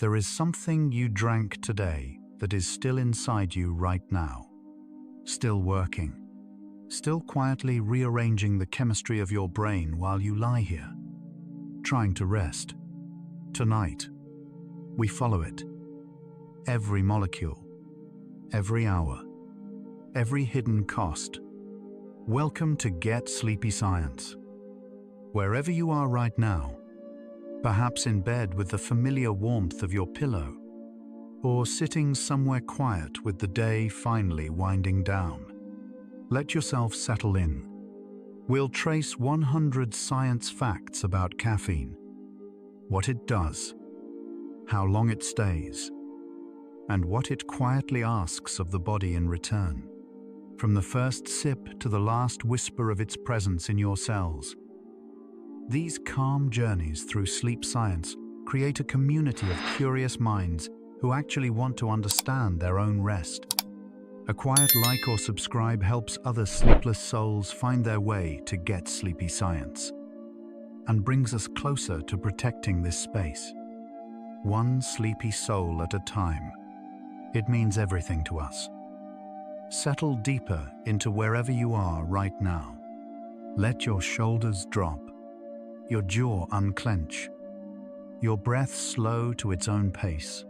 there is something you drank today that is still inside you right now, still working, still quietly rearranging the chemistry of your brain while you lie here, trying to rest. Tonight, we follow it. Every molecule, every hour, every hidden cost. Welcome to Get Sleepy Science. Wherever you are right now, perhaps in bed with the familiar warmth of your pillow, or sitting somewhere quiet with the day finally winding down, let yourself settle in. We'll trace 100 science facts about caffeine, what it does, how long it stays, and what it quietly asks of the body in return. From the first sip to the last whisper of its presence in your cells. These calm journeys through sleep science create a community of curious minds who actually want to understand their own rest. A quiet like or subscribe helps other sleepless souls find their way to Get Sleepy Science and brings us closer to protecting this space. One sleepy soul at a time. It means everything to us. Settle deeper into wherever you are right now. Let your shoulders drop, your jaw unclench, your breath slow to its own pace.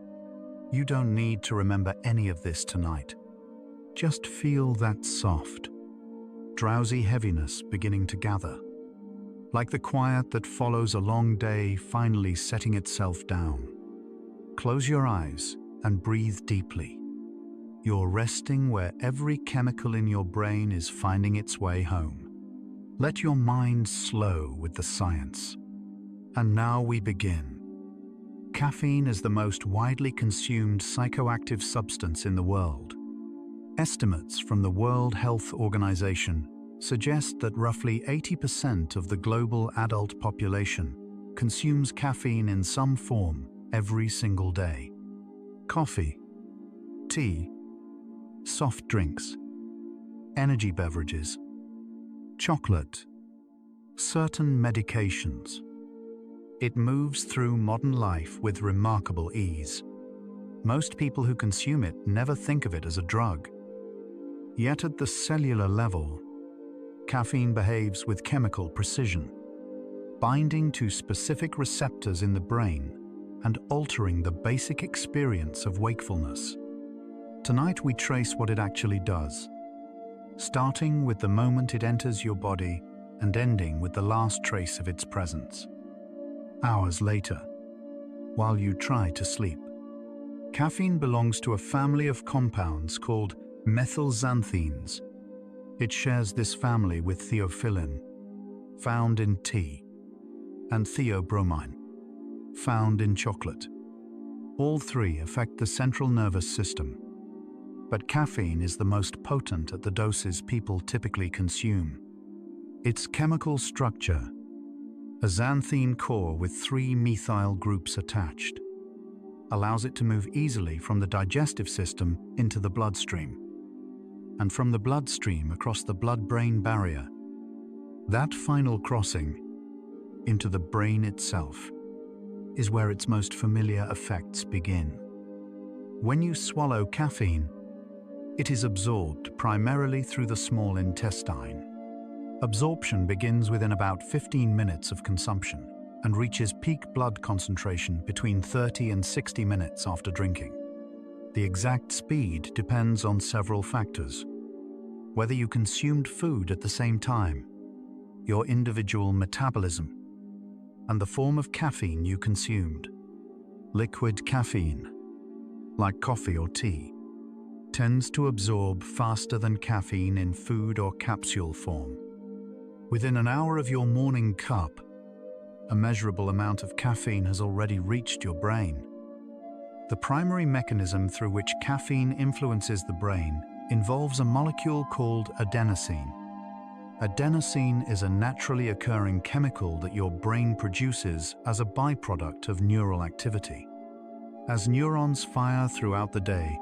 You don't need to remember any of this tonight. Just feel that soft, drowsy heaviness beginning to gather, like the quiet that follows a long day finally setting itself down. Close your eyes and breathe deeply. You're resting where every chemical in your brain is finding its way home. Let your mind slow with the science. And now we begin. Caffeine is the most widely consumed psychoactive substance in the world. Estimates from the World Health Organization suggest that roughly 80% of the global adult population consumes caffeine in some form every single day. Coffee, tea, soft drinks, energy beverages, chocolate, certain medications. It moves through modern life with remarkable ease. Most people who consume it never think of it as a drug. Yet at the cellular level, caffeine behaves with chemical precision, binding to specific receptors in the brain and altering the basic experience of wakefulness. Tonight we trace what it actually does, starting with the moment it enters your body and ending with the last trace of its presence. Hours later, while you try to sleep. Caffeine belongs to a family of compounds called methylxanthines. It shares this family with theophylline, found in tea, and theobromine, found in chocolate. All three affect the central nervous system, but caffeine is the most potent at the doses people typically consume. Its chemical structure, a xanthine core with 3 methyl groups attached, allows it to move easily from the digestive system into the bloodstream, and from the bloodstream across the blood-brain barrier. That final crossing into the brain itself is where its most familiar effects begin. When you swallow caffeine, it is absorbed primarily through the small intestine. Absorption begins within about 15 minutes of consumption and reaches peak blood concentration between 30 and 60 minutes after drinking. The exact speed depends on several factors: whether you consumed food at the same time, your individual metabolism, and the form of caffeine you consumed. Liquid caffeine, like coffee or tea, tends to absorb faster than caffeine in food or capsule form. Within an hour of your morning cup, a measurable amount of caffeine has already reached your brain. The primary mechanism through which caffeine influences the brain involves a molecule called adenosine. Adenosine is a naturally occurring chemical that your brain produces as a byproduct of neural activity. As neurons fire throughout the day,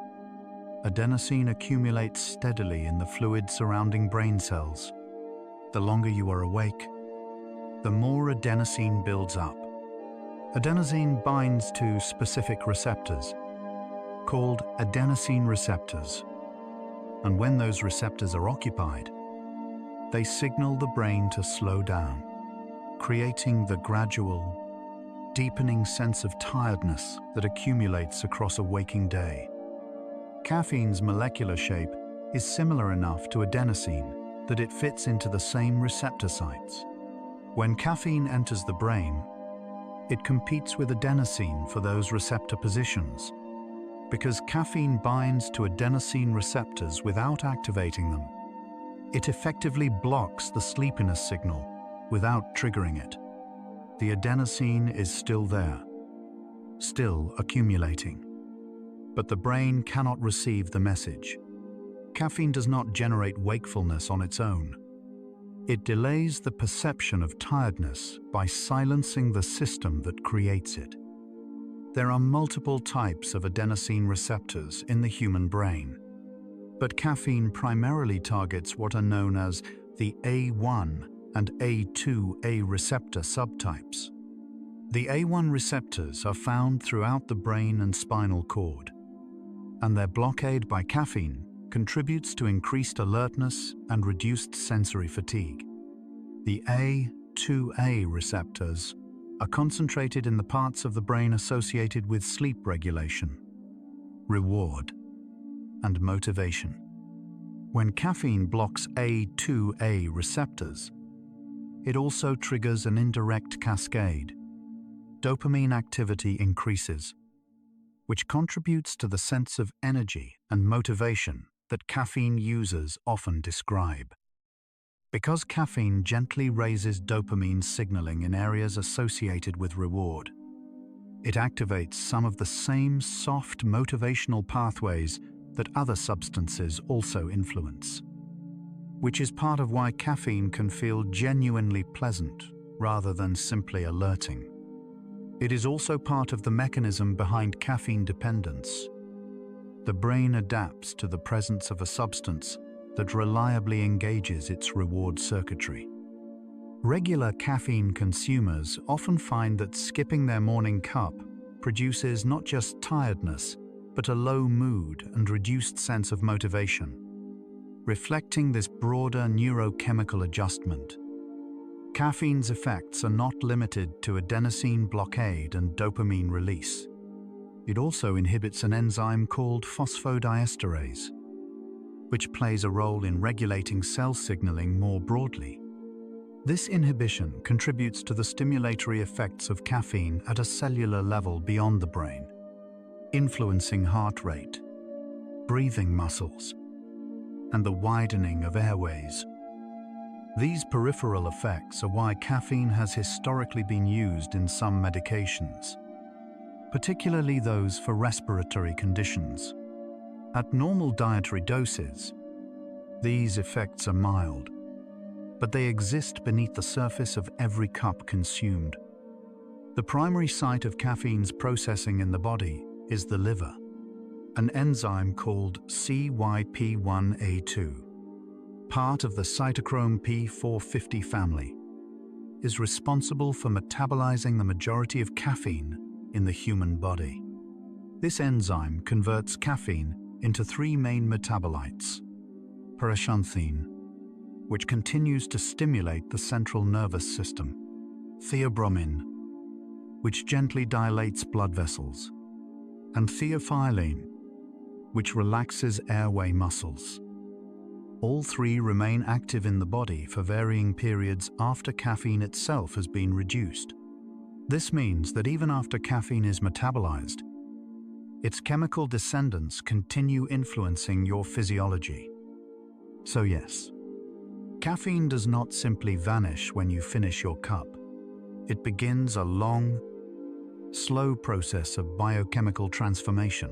adenosine accumulates steadily in the fluid surrounding brain cells. The longer you are awake, the more adenosine builds up, Adenosine binds to specific receptors, called adenosine receptors, and when those receptors are occupied, they signal the brain to slow down, creating the gradual, deepening sense of tiredness that accumulates across a waking day. Caffeine's molecular shape is similar enough to adenosine that it fits into the same receptor sites. When caffeine enters the brain, it competes with adenosine for those receptor positions. Because caffeine binds to adenosine receptors without activating them, it effectively blocks the sleepiness signal without triggering it. The adenosine is still there, still accumulating. But the brain cannot receive the message. Caffeine does not generate wakefulness on its own. It delays the perception of tiredness by silencing the system that creates it. There are multiple types of adenosine receptors in the human brain, but caffeine primarily targets what are known as the A1 and A2A receptor subtypes. The A1 receptors are found throughout the brain and spinal cord, and their blockade by caffeine contributes to increased alertness and reduced sensory fatigue. The A2A receptors are concentrated in the parts of the brain associated with sleep regulation, reward, and motivation. When caffeine blocks A2A receptors, it also triggers an indirect cascade. Dopamine activity increases, which contributes to the sense of energy and motivation that caffeine users often describe. Because caffeine gently raises dopamine signaling in areas associated with reward, it activates some of the same soft motivational pathways that other substances also influence, which is part of why caffeine can feel genuinely pleasant rather than simply alerting. It is also part of the mechanism behind caffeine dependence. The brain adapts to the presence of a substance that reliably engages its reward circuitry. Regular caffeine consumers often find that skipping their morning cup produces not just tiredness, but a low mood and reduced sense of motivation. Reflecting this broader neurochemical adjustment, caffeine's effects are not limited to adenosine blockade and dopamine release. It also inhibits an enzyme called phosphodiesterase, which plays a role in regulating cell signaling more broadly. This inhibition contributes to the stimulatory effects of caffeine at a cellular level beyond the brain, influencing heart rate, breathing muscles, and the widening of airways. These peripheral effects are why caffeine has historically been used in some medications, particularly those for respiratory conditions. At normal dietary doses, these effects are mild, but they exist beneath the surface of every cup consumed. The primary site of caffeine's processing in the body is the liver. An enzyme called CYP1A2, part of the cytochrome P450 family, is responsible for metabolizing the majority of caffeine in the human body. This enzyme converts caffeine into three main metabolites: paraxanthine, which continues to stimulate the central nervous system; theobromine, which gently dilates blood vessels; and theophylline, which relaxes airway muscles. All three remain active in the body for varying periods after caffeine itself has been reduced. This means that even after caffeine is metabolized, its chemical descendants continue influencing your physiology. So yes, caffeine does not simply vanish when you finish your cup. It begins a long, slow process of biochemical transformation,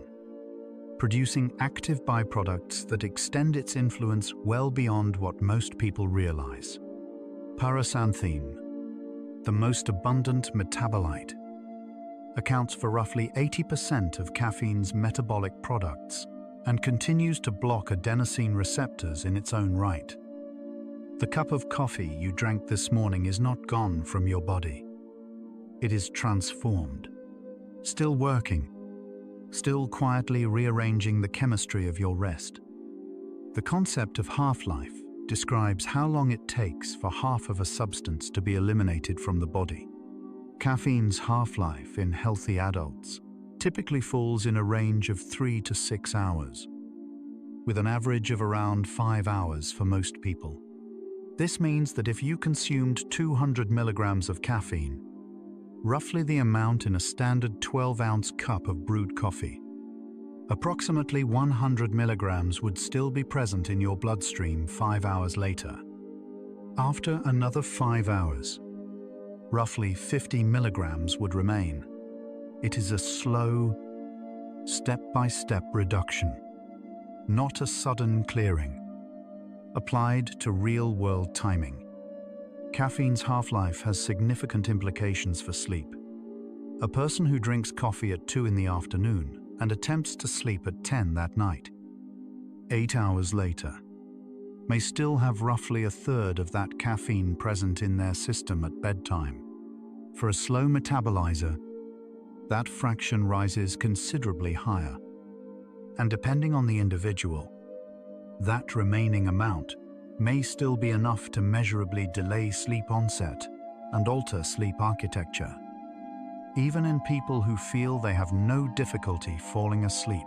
producing active byproducts that extend its influence well beyond what most people realize. Paraxanthine, the most abundant metabolite, accounts for roughly 80% of caffeine's metabolic products and continues to block adenosine receptors in its own right. The cup of coffee you drank this morning is not gone from your body. it is transformed. Still working, still quietly rearranging the chemistry of your rest. The concept of half-life describes how long it takes for half of a substance to be eliminated from the body. Caffeine's half-life in healthy adults typically falls in a range of 3 to 6 hours, with an average of around 5 hours for most people. This means that if you consumed 200 milligrams of caffeine, roughly the amount in a standard 12-ounce cup of brewed coffee, approximately 100 milligrams would still be present in your bloodstream 5 hours later. After another 5 hours, roughly 50 milligrams would remain. It is a slow, step-by-step reduction, not a sudden clearing, applied to real-world timing. Caffeine's half-life has significant implications for sleep. A person who drinks coffee at 2 in the afternoon and attempts to sleep at 10 that night, 8 hours later, may still have roughly a third of that caffeine present in their system at bedtime. For a slow metabolizer, that fraction rises considerably higher. And depending on the individual, that remaining amount may still be enough to measurably delay sleep onset and alter sleep architecture, even in people who feel they have no difficulty falling asleep.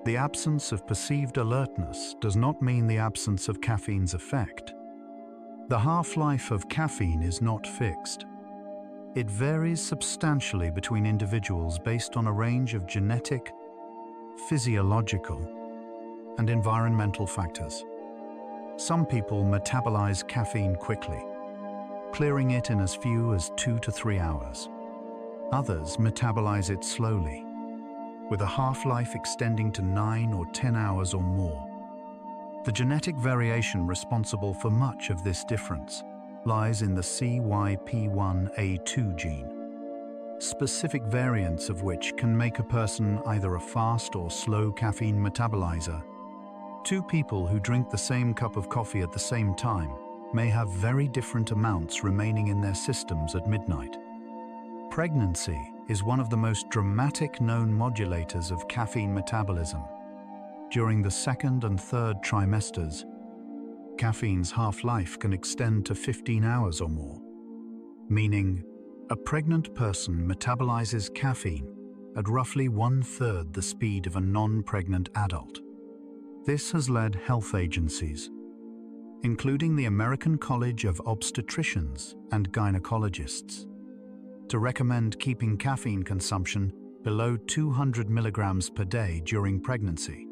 The absence of perceived alertness does not mean the absence of caffeine's effect. The half-life of caffeine is not fixed. It varies substantially between individuals based on a range of genetic, physiological, and environmental factors. Some people metabolize caffeine quickly, clearing it in as few as 2 to 3 hours. Others metabolize it slowly, with a half-life extending to 9 or 10 hours or more. The genetic variation responsible for much of this difference lies in the CYP1A2 gene, specific variants of which can make a person either a fast or slow caffeine metabolizer. Two people who drink the same cup of coffee at the same time may have very different amounts remaining in their systems at midnight. Pregnancy is one of the most dramatic known modulators of caffeine metabolism. During the second and third trimesters, caffeine's half-life can extend to 15 hours or more, meaning a pregnant person metabolizes caffeine at roughly 1/3 the speed of a non-pregnant adult. This has led health agencies, including the American College of Obstetricians and Gynecologists, to recommend keeping caffeine consumption below 200 milligrams per day during pregnancy.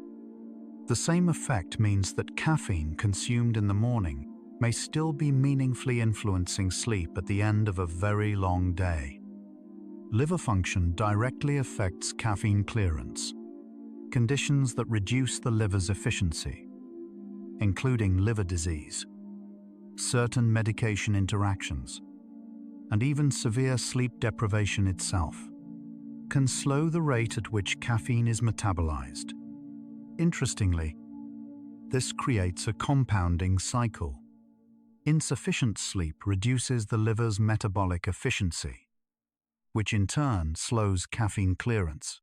The same effect means that caffeine consumed in the morning may still be meaningfully influencing sleep at the end of a very long day. Liver function directly affects caffeine clearance, conditions that reduce the liver's efficiency, including liver disease, certain medication interactions, and even severe sleep deprivation itself, can slow the rate at which caffeine is metabolized. Interestingly, this creates a compounding cycle. Insufficient sleep reduces the liver's metabolic efficiency, which in turn slows caffeine clearance,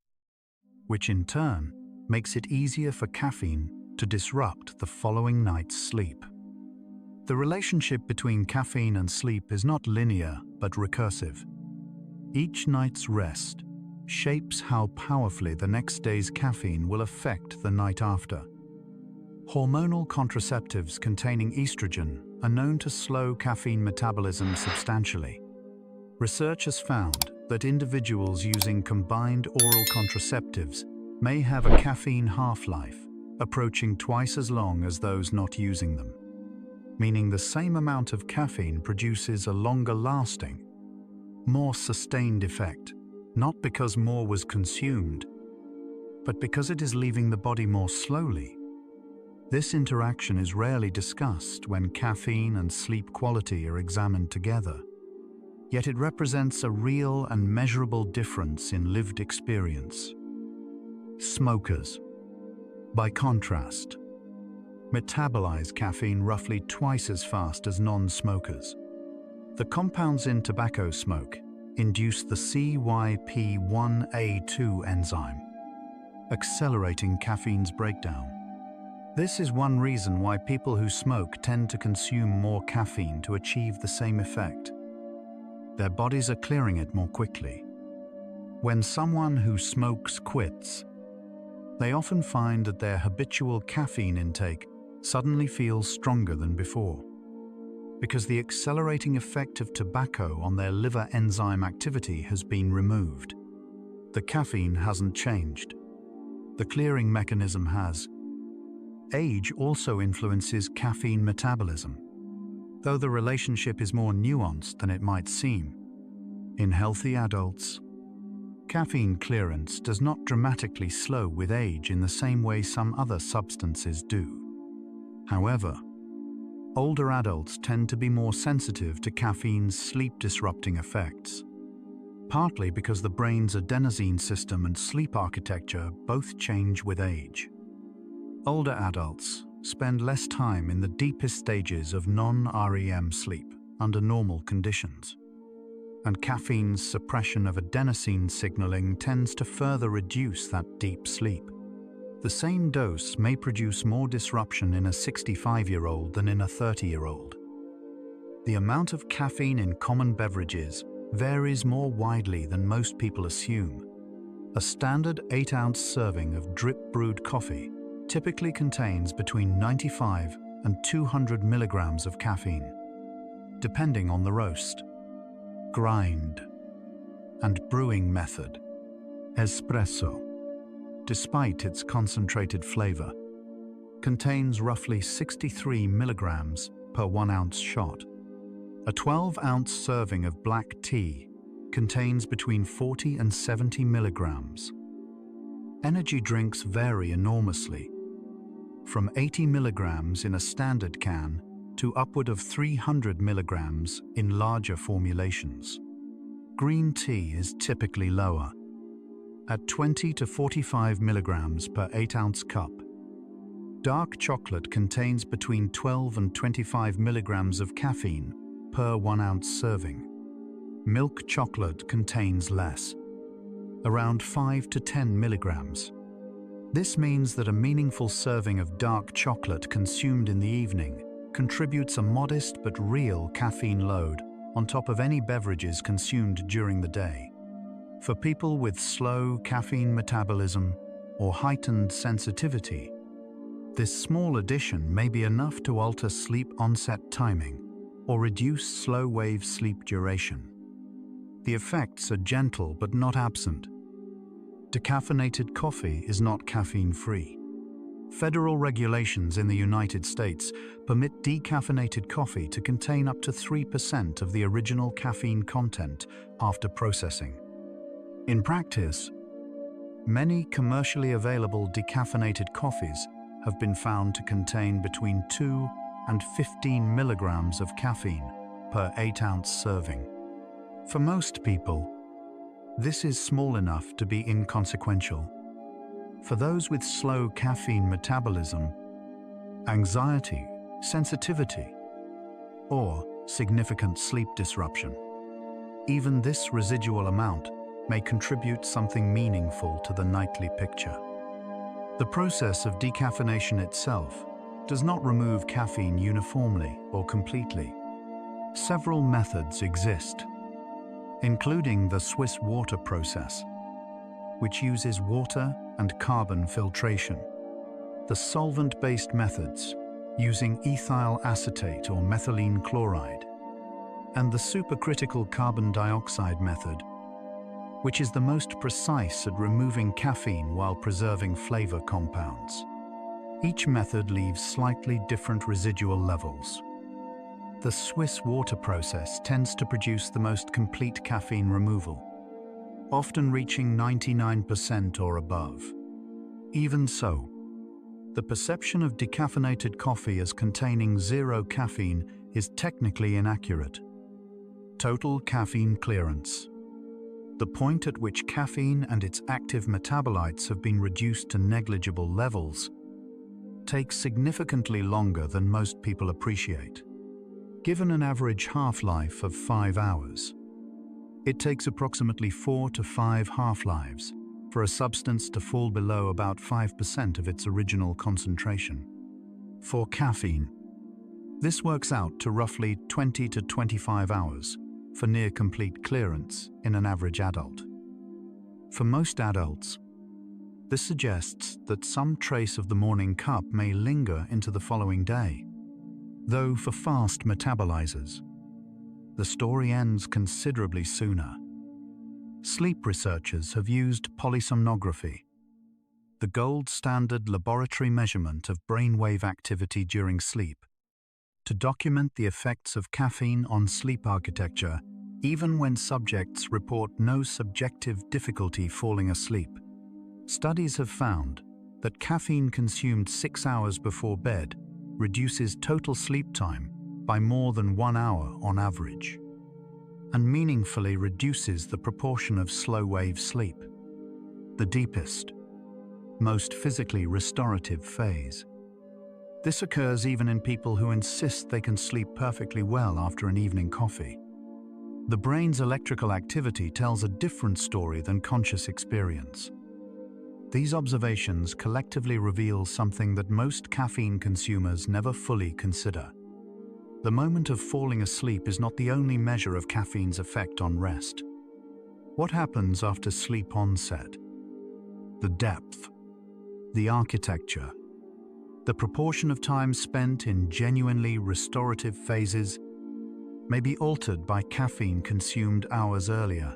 which in turn makes it easier for caffeine to disrupt the following night's sleep. The relationship between caffeine and sleep is not linear but recursive. Each night's rest shapes how powerfully the next day's caffeine will affect the night after. Hormonal contraceptives containing estrogen are known to slow caffeine metabolism substantially. Research has found that individuals using combined oral contraceptives may have a caffeine half-life approaching twice as long as those not using them, meaning the same amount of caffeine produces a longer-lasting, more sustained effect, not because more was consumed, but because it is leaving the body more slowly. This interaction is rarely discussed when caffeine and sleep quality are examined together, yet it represents a real and measurable difference in lived experience. Smokers, by contrast, metabolize caffeine roughly twice as fast as non-smokers. The compounds in tobacco smoke, induce the CYP1A2 enzyme, accelerating caffeine's breakdown. This is one reason why people who smoke tend to consume more caffeine to achieve the same effect. Their bodies are clearing it more quickly. When someone who smokes quits, they often find that their habitual caffeine intake suddenly feels stronger than before, because the accelerating effect of tobacco on their liver enzyme activity has been removed. The caffeine hasn't changed. The clearing mechanism has. Age also influences caffeine metabolism, though the relationship is more nuanced than it might seem. In healthy adults, caffeine clearance does not dramatically slow with age in the same way some other substances do. However, older adults tend to be more sensitive to caffeine's sleep-disrupting effects, partly because the brain's adenosine system and sleep architecture both change with age. Older adults spend less time in the deepest stages of non-REM sleep under normal conditions, and caffeine's suppression of adenosine signaling tends to further reduce that deep sleep. The same dose may produce more disruption in a 65-year-old than in a 30-year-old. The amount of caffeine in common beverages varies more widely than most people assume. A standard 8-ounce serving of drip-brewed coffee typically contains between 95 and 200 milligrams of caffeine, depending on the roast, grind, and brewing method. Espresso, despite its concentrated flavor, contains roughly 63 milligrams per 1-ounce shot. A 12-ounce serving of black tea contains between 40 and 70 milligrams. Energy drinks vary enormously, from 80 milligrams in a standard can to upward of 300 milligrams in larger formulations. Green tea is typically lower, at 20 to 45 milligrams per 8-ounce cup. Dark chocolate contains between 12 and 25 milligrams of caffeine per 1-ounce serving. Milk chocolate contains less, around 5 to 10 milligrams. This means that a meaningful serving of dark chocolate consumed in the evening contributes a modest but real caffeine load on top of any beverages consumed during the day. For people with slow caffeine metabolism or heightened sensitivity, this small addition may be enough to alter sleep onset timing or reduce slow-wave sleep duration. The effects are gentle but not absent. Decaffeinated coffee is not caffeine-free. Federal regulations in the United States permit decaffeinated coffee to contain up to 3% of the original caffeine content after processing. In practice, many commercially available decaffeinated coffees have been found to contain between 2 and 15 milligrams of caffeine per 8-ounce serving. For most people, this is small enough to be inconsequential. For those with slow caffeine metabolism, anxiety, sensitivity, or significant sleep disruption, even this residual amount may contribute something meaningful to the nightly picture. The process of decaffeination itself does not remove caffeine uniformly or completely. Several methods exist, including the Swiss water process, which uses water and carbon filtration, the solvent-based methods using ethyl acetate or methylene chloride, and the supercritical carbon dioxide method, which is the most precise at removing caffeine while preserving flavor compounds. Each method leaves slightly different residual levels. The Swiss water process tends to produce the most complete caffeine removal, often reaching 99% or above. Even so, the perception of decaffeinated coffee as containing zero caffeine is technically inaccurate. Total caffeine clearance, the point at which caffeine and its active metabolites have been reduced to negligible levels, takes significantly longer than most people appreciate. Given an average half-life of 5 hours, It takes approximately 4 to 5 half-lives for a substance to fall below about 5% of its original concentration. For caffeine, this works out to roughly 20 to 25 hours for near-complete clearance in an average adult. For most adults, this suggests that some trace of the morning cup may linger into the following day, though for fast metabolizers, the story ends considerably sooner. Sleep researchers have used polysomnography, the gold standard laboratory measurement of brainwave activity during sleep, to document the effects of caffeine on sleep architecture, even when subjects report no subjective difficulty falling asleep. Studies have found that caffeine consumed 6 hours before bed reduces total sleep time by more than 1 hour on average, and meaningfully reduces the proportion of slow-wave sleep, the deepest, most physically restorative phase. This occurs even in people who insist they can sleep perfectly well after an evening coffee. The brain's electrical activity tells a different story than conscious experience. These observations collectively reveal something that most caffeine consumers never fully consider. The moment of falling asleep is not the only measure of caffeine's effect on rest. What happens after sleep onset? The depth, the architecture, the proportion of time spent in genuinely restorative phases may be altered by caffeine consumed hours earlier.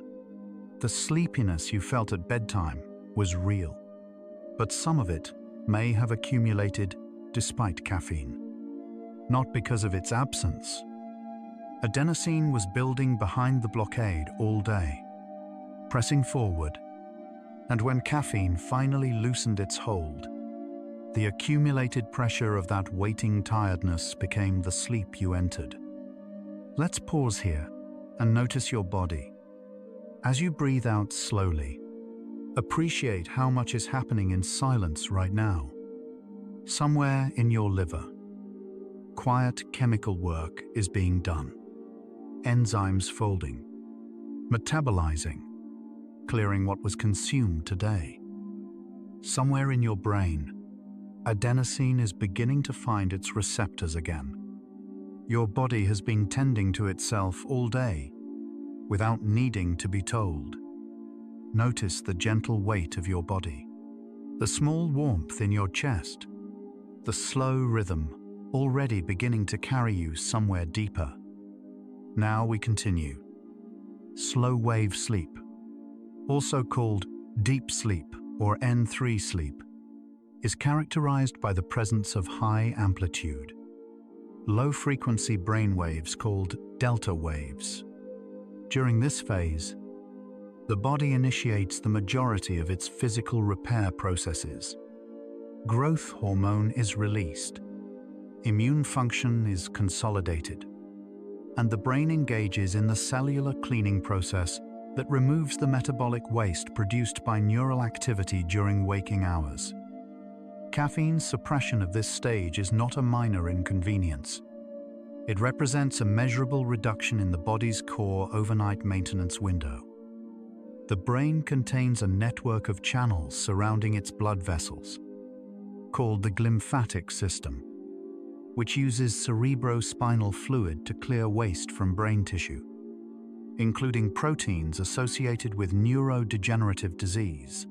The sleepiness you felt at bedtime was real, but some of it may have accumulated despite caffeine. Not because of its absence. Adenosine was building behind the blockade all day, pressing forward, and when caffeine finally loosened its hold, the accumulated pressure of that waiting tiredness became the sleep you entered. Let's pause here and notice your body. As you breathe out slowly, appreciate how much is happening in silence right now. Somewhere in your liver, quiet chemical work is being done. Enzymes folding, metabolizing, clearing what was consumed today. Somewhere in your brain, adenosine is beginning to find its receptors again. Your body has been tending to itself all day, without needing to be told. Notice the gentle weight of your body, the small warmth in your chest, the slow rhythm already beginning to carry you somewhere deeper. Now we continue. Slow-wave sleep, also called deep sleep or N3 sleep, is characterized by the presence of high amplitude, low-frequency brain waves called delta waves. During this phase, the body initiates the majority of its physical repair processes. Growth hormone is released, immune function is consolidated, and the brain engages in the cellular cleaning process that removes the metabolic waste produced by neural activity during waking hours. Caffeine's suppression of this stage is not a minor inconvenience. It represents a measurable reduction in the body's core overnight maintenance window. The brain contains a network of channels surrounding its blood vessels, called the glymphatic system, which uses cerebrospinal fluid to clear waste from brain tissue, including proteins associated with neurodegenerative disease.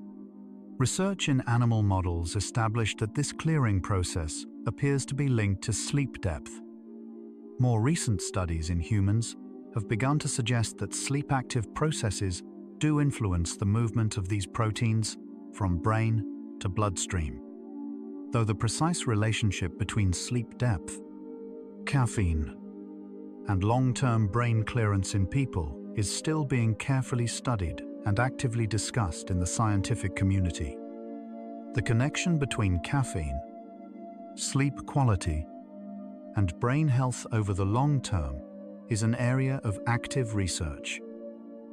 Research in animal models established that this clearing process appears to be linked to sleep depth. More recent studies in humans have begun to suggest that sleep-active processes do influence the movement of these proteins from brain to bloodstream, though the precise relationship between sleep depth, caffeine, and long-term brain clearance in people is still being carefully studied and actively discussed in the scientific community. The connection between caffeine, sleep quality, and brain health over the long term is an area of active research.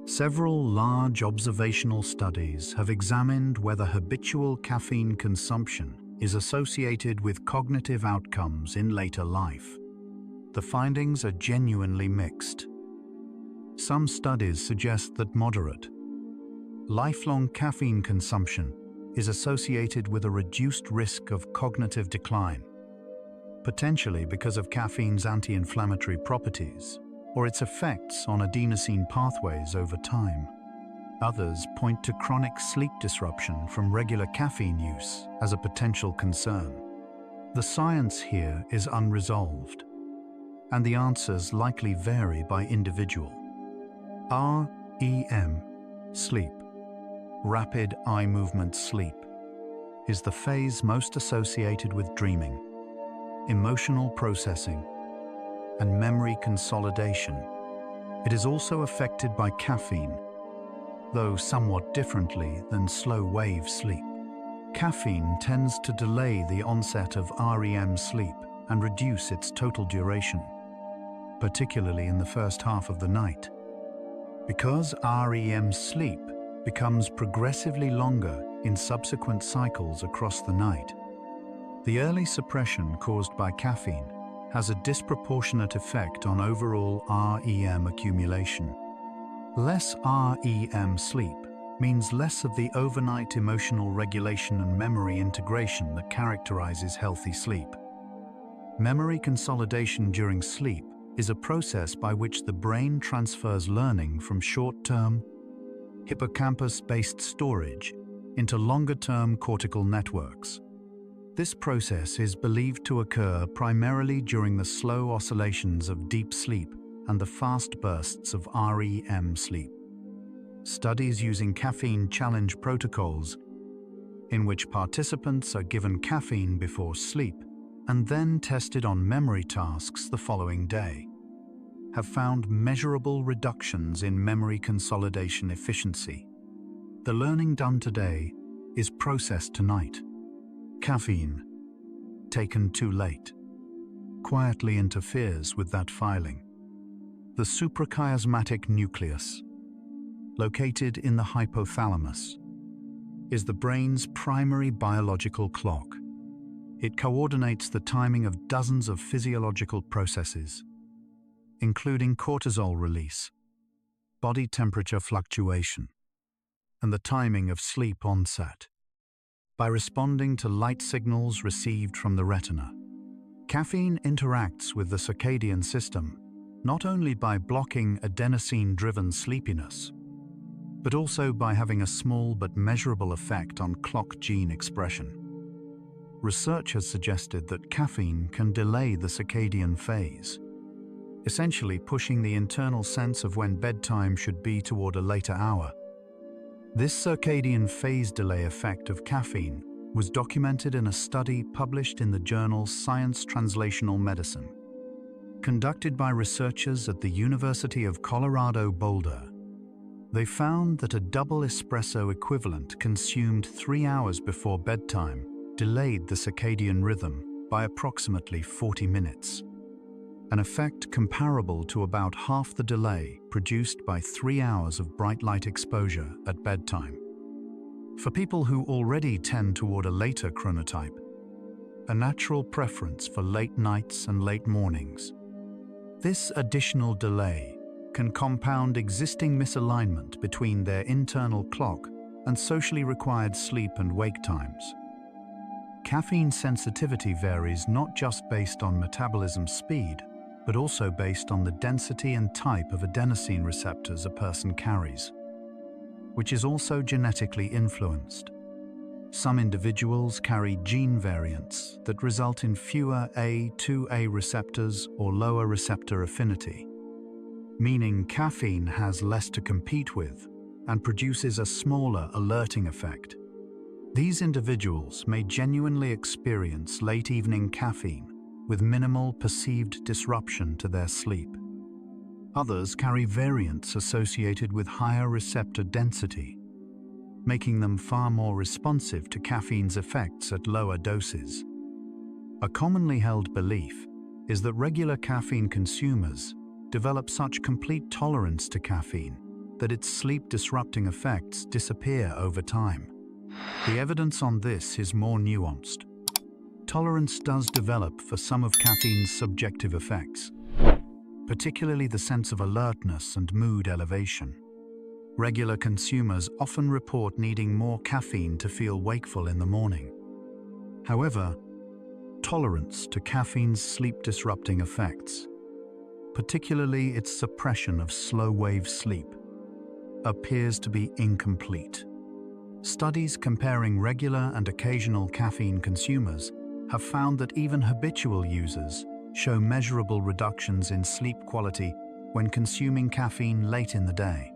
Several large observational studies have examined whether habitual caffeine consumption is associated with cognitive outcomes in later life. The findings are genuinely mixed. Some studies suggest that moderate, lifelong caffeine consumption is associated with a reduced risk of cognitive decline, potentially because of caffeine's anti-inflammatory properties or its effects on adenosine pathways over time. Others point to chronic sleep disruption from regular caffeine use as a potential concern. The science here is unresolved, and the answers likely vary by individual. REM, sleep, rapid eye movement sleep, is the phase most associated with dreaming, emotional processing, and memory consolidation. It is also affected by caffeine, though somewhat differently than slow-wave sleep. Caffeine tends to delay the onset of REM sleep and reduce its total duration, particularly in the first half of the night. Because REM sleep becomes progressively longer in subsequent cycles across the night, the early suppression caused by caffeine has a disproportionate effect on overall REM accumulation. Less REM sleep means less of the overnight emotional regulation and memory integration that characterizes healthy sleep. Memory consolidation during sleep is a process by which the brain transfers learning from short-term, hippocampus-based storage into longer-term cortical networks. This process is believed to occur primarily during the slow oscillations of deep sleep and the fast bursts of REM sleep. Studies using caffeine challenge protocols, in which participants are given caffeine before sleep and then tested on memory tasks the following day, have found measurable reductions in memory consolidation efficiency. The learning done today is processed tonight. Caffeine, taken too late, quietly interferes with that filing. The suprachiasmatic nucleus, located in the hypothalamus, is the brain's primary biological clock. It coordinates the timing of dozens of physiological processes, including cortisol release, body temperature fluctuation, and the timing of sleep onset. By responding to light signals received from the retina, caffeine interacts with the circadian system, not only by blocking adenosine-driven sleepiness, but also by having a small but measurable effect on clock gene expression. Research has suggested that caffeine can delay the circadian phase, essentially pushing the internal sense of when bedtime should be toward a later hour. This circadian phase delay effect of caffeine was documented in a study published in the journal Science Translational Medicine, conducted by researchers at the University of Colorado Boulder. They found that a double espresso equivalent consumed 3 hours before bedtime delayed the circadian rhythm by approximately 40 minutes, an effect comparable to about half the delay produced by 3 hours of bright light exposure at bedtime. For people who already tend toward a later chronotype, a natural preference for late nights and late mornings, this additional delay can compound existing misalignment between their internal clock and socially required sleep and wake times. Caffeine sensitivity varies not just based on metabolism speed, but also based on the density and type of adenosine receptors a person carries, which is also genetically influenced. Some individuals carry gene variants that result in fewer A2A receptors or lower receptor affinity, meaning caffeine has less to compete with and produces a smaller alerting effect. These individuals may genuinely experience late evening caffeine with minimal perceived disruption to their sleep. Others carry variants associated with higher receptor density, making them far more responsive to caffeine's effects at lower doses. A commonly held belief is that regular caffeine consumers develop such complete tolerance to caffeine that its sleep-disrupting effects disappear over time. The evidence on this is more nuanced. Tolerance does develop for some of caffeine's subjective effects, particularly the sense of alertness and mood elevation. Regular consumers often report needing more caffeine to feel wakeful in the morning. However, tolerance to caffeine's sleep-disrupting effects, particularly its suppression of slow-wave sleep, appears to be incomplete. Studies comparing regular and occasional caffeine consumers have found that even habitual users show measurable reductions in sleep quality when consuming caffeine late in the day.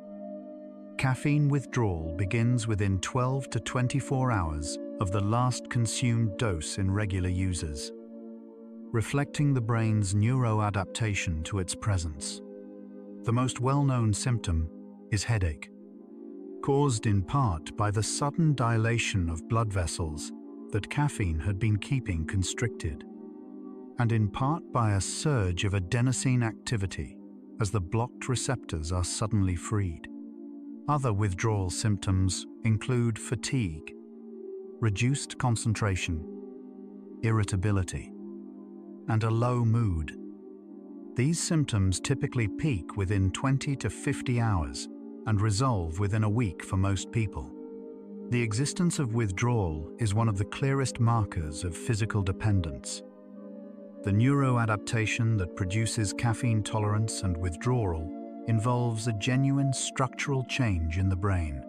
Caffeine withdrawal begins within 12 to 24 hours of the last consumed dose in regular users, reflecting the brain's neuroadaptation to its presence. The most well-known symptom is headache, caused in part by the sudden dilation of blood vessels that caffeine had been keeping constricted, and in part by a surge of adenosine activity as the blocked receptors are suddenly freed. Other withdrawal symptoms include fatigue, reduced concentration, irritability, and a low mood. These symptoms typically peak within 20 to 50 hours and resolve within a week for most people. The existence of withdrawal is one of the clearest markers of physical dependence. The neuroadaptation that produces caffeine tolerance and withdrawal involves a genuine structural change in the brain.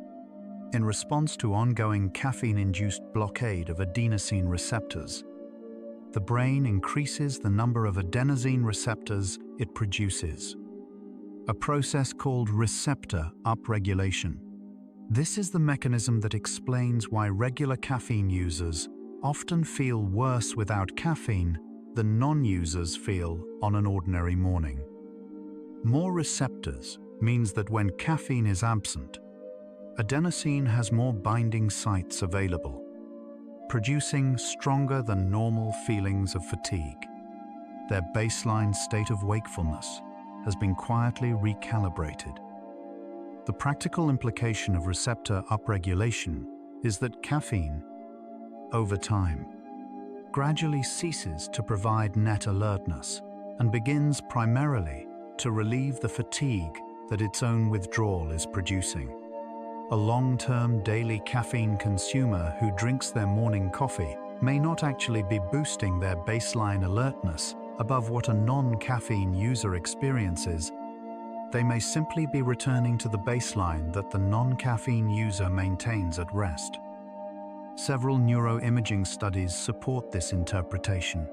In response to ongoing caffeine-induced blockade of adenosine receptors, the brain increases the number of adenosine receptors it produces, a process called receptor upregulation. This is the mechanism that explains why regular caffeine users often feel worse without caffeine than non-users feel on an ordinary morning. More receptors means that when caffeine is absent, adenosine has more binding sites available, producing stronger than normal feelings of fatigue. Their baseline state of wakefulness has been quietly recalibrated. The practical implication of receptor upregulation is that caffeine, over time, gradually ceases to provide net alertness and begins primarily to relieve the fatigue that its own withdrawal is producing. A long-term daily caffeine consumer who drinks their morning coffee may not actually be boosting their baseline alertness above what a non-caffeine user experiences. They may simply be returning to the baseline that the non-caffeine user maintains at rest. Several neuroimaging studies support this interpretation,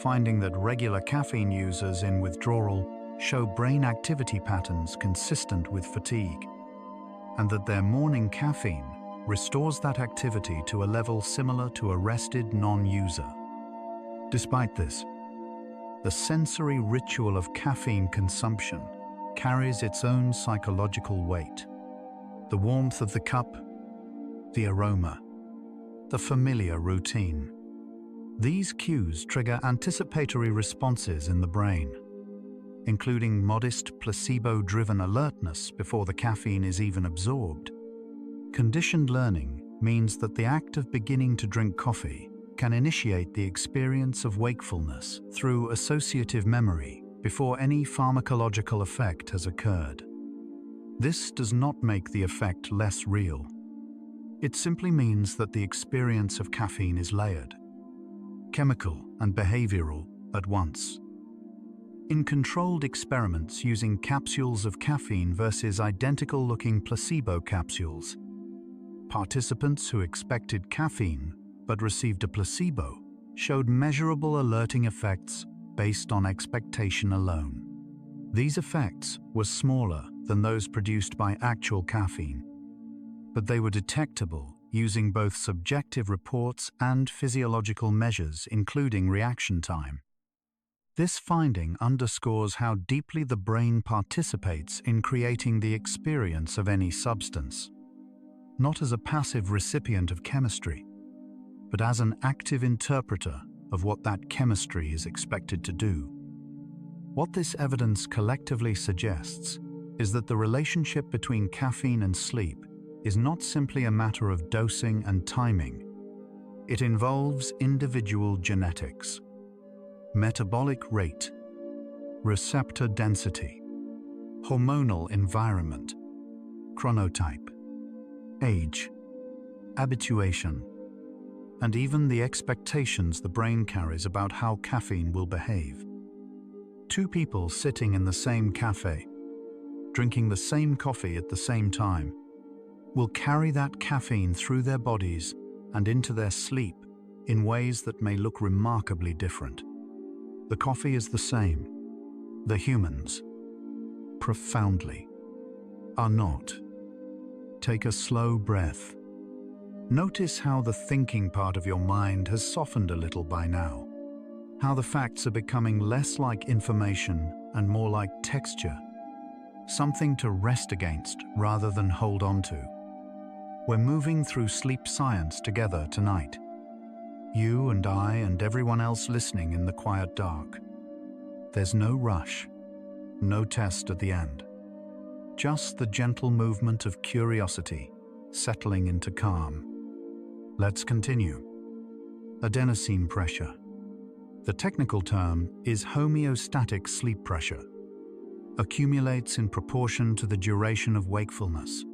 finding that regular caffeine users in withdrawal show brain activity patterns consistent with fatigue, and that their morning caffeine restores that activity to a level similar to a rested non-user. Despite this, the sensory ritual of caffeine consumption carries its own psychological weight. The warmth of the cup, the aroma, the familiar routine. These cues trigger anticipatory responses in the brain, including modest placebo-driven alertness before the caffeine is even absorbed. Conditioned learning means that the act of beginning to drink coffee can initiate the experience of wakefulness through associative memory before any pharmacological effect has occurred. This does not make the effect less real. It simply means that the experience of caffeine is layered, chemical and behavioral at once. In controlled experiments using capsules of caffeine versus identical-looking placebo capsules, participants who expected caffeine but received a placebo showed measurable alerting effects based on expectation alone. These effects were smaller than those produced by actual caffeine, but they were detectable using both subjective reports and physiological measures, including reaction time. This finding underscores how deeply the brain participates in creating the experience of any substance, not as a passive recipient of chemistry, but as an active interpreter of what that chemistry is expected to do. What this evidence collectively suggests is that the relationship between caffeine and sleep is not simply a matter of dosing and timing. It involves individual genetics, metabolic rate, receptor density, hormonal environment, chronotype, age, habituation, and even the expectations the brain carries about how caffeine will behave. Two people sitting in the same cafe, drinking the same coffee at the same time, will carry that caffeine through their bodies and into their sleep in ways that may look remarkably different. The coffee is the same. The humans, profoundly, are not. Take a slow breath. Notice how the thinking part of your mind has softened a little by now. How the facts are becoming less like information and more like texture. Something to rest against rather than hold on to. We're moving through sleep science together tonight. You and I and everyone else listening in the quiet dark. There's no rush, no test at the end. Just the gentle movement of curiosity, settling into calm. Let's continue. Adenosine pressure. The technical term is homeostatic sleep pressure. Accumulates in proportion to the duration of wakefulness.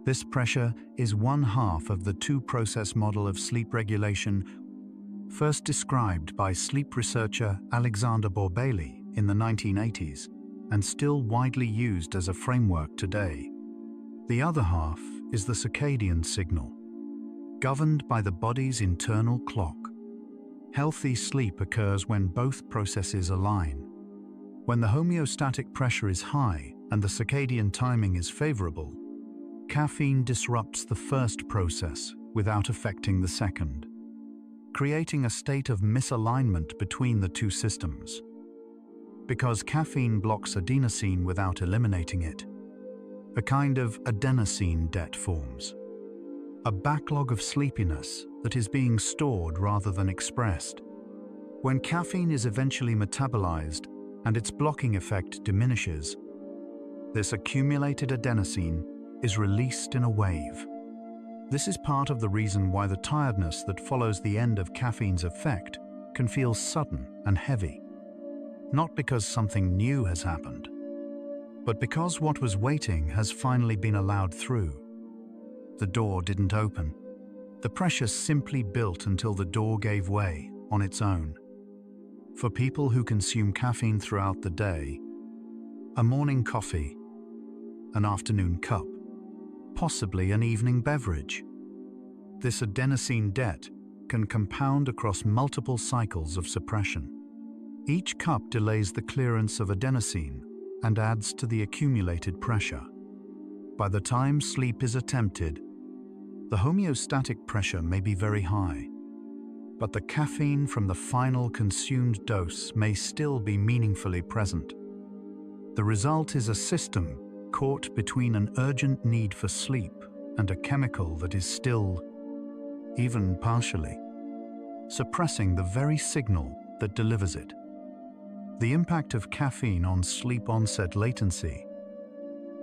This pressure is one half of the two-process model of sleep regulation first described by sleep researcher Alexander Borbély in the 1980s and still widely used as a framework today. The other half is the circadian signal, governed by the body's internal clock. Healthy sleep occurs when both processes align. When the homeostatic pressure is high and the circadian timing is favorable, caffeine disrupts the first process without affecting the second, creating a state of misalignment between the two systems. Because caffeine blocks adenosine without eliminating it, a kind of adenosine debt forms. A backlog of sleepiness that is being stored rather than expressed. When caffeine is eventually metabolized and its blocking effect diminishes, this accumulated adenosine is released in a wave. This is part of the reason why the tiredness that follows the end of caffeine's effect can feel sudden and heavy. Not because something new has happened, but because what was waiting has finally been allowed through. The door didn't open. The pressure simply built until the door gave way on its own. For people who consume caffeine throughout the day, a morning coffee, an afternoon cup, possibly an evening beverage, this adenosine debt can compound across multiple cycles of suppression. Each cup delays the clearance of adenosine and adds to the accumulated pressure. By the time sleep is attempted, the homeostatic pressure may be very high, but the caffeine from the final consumed dose may still be meaningfully present. The result is a system caught between an urgent need for sleep and a chemical that is still, even partially, suppressing the very signal that delivers it. The impact of caffeine on sleep onset latency,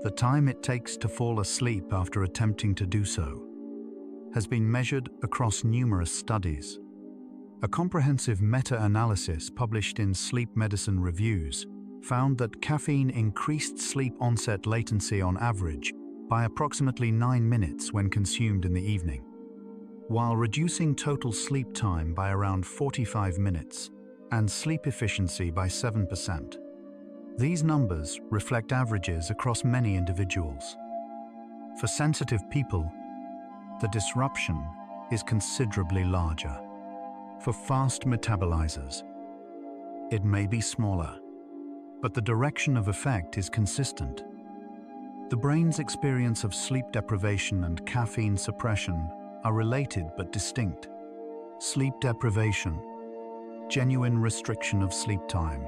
the time it takes to fall asleep after attempting to do so, has been measured across numerous studies. A comprehensive meta-analysis published in Sleep Medicine Reviews found that caffeine increased sleep onset latency on average by approximately 9 minutes when consumed in the evening, while reducing total sleep time by around 45 minutes and sleep efficiency by 7%. These numbers reflect averages across many individuals. For sensitive people, the disruption is considerably larger. For fast metabolizers, it may be smaller, but the direction of effect is consistent. The brain's experience of sleep deprivation and caffeine suppression are related but distinct. Sleep deprivation, genuine restriction of sleep time,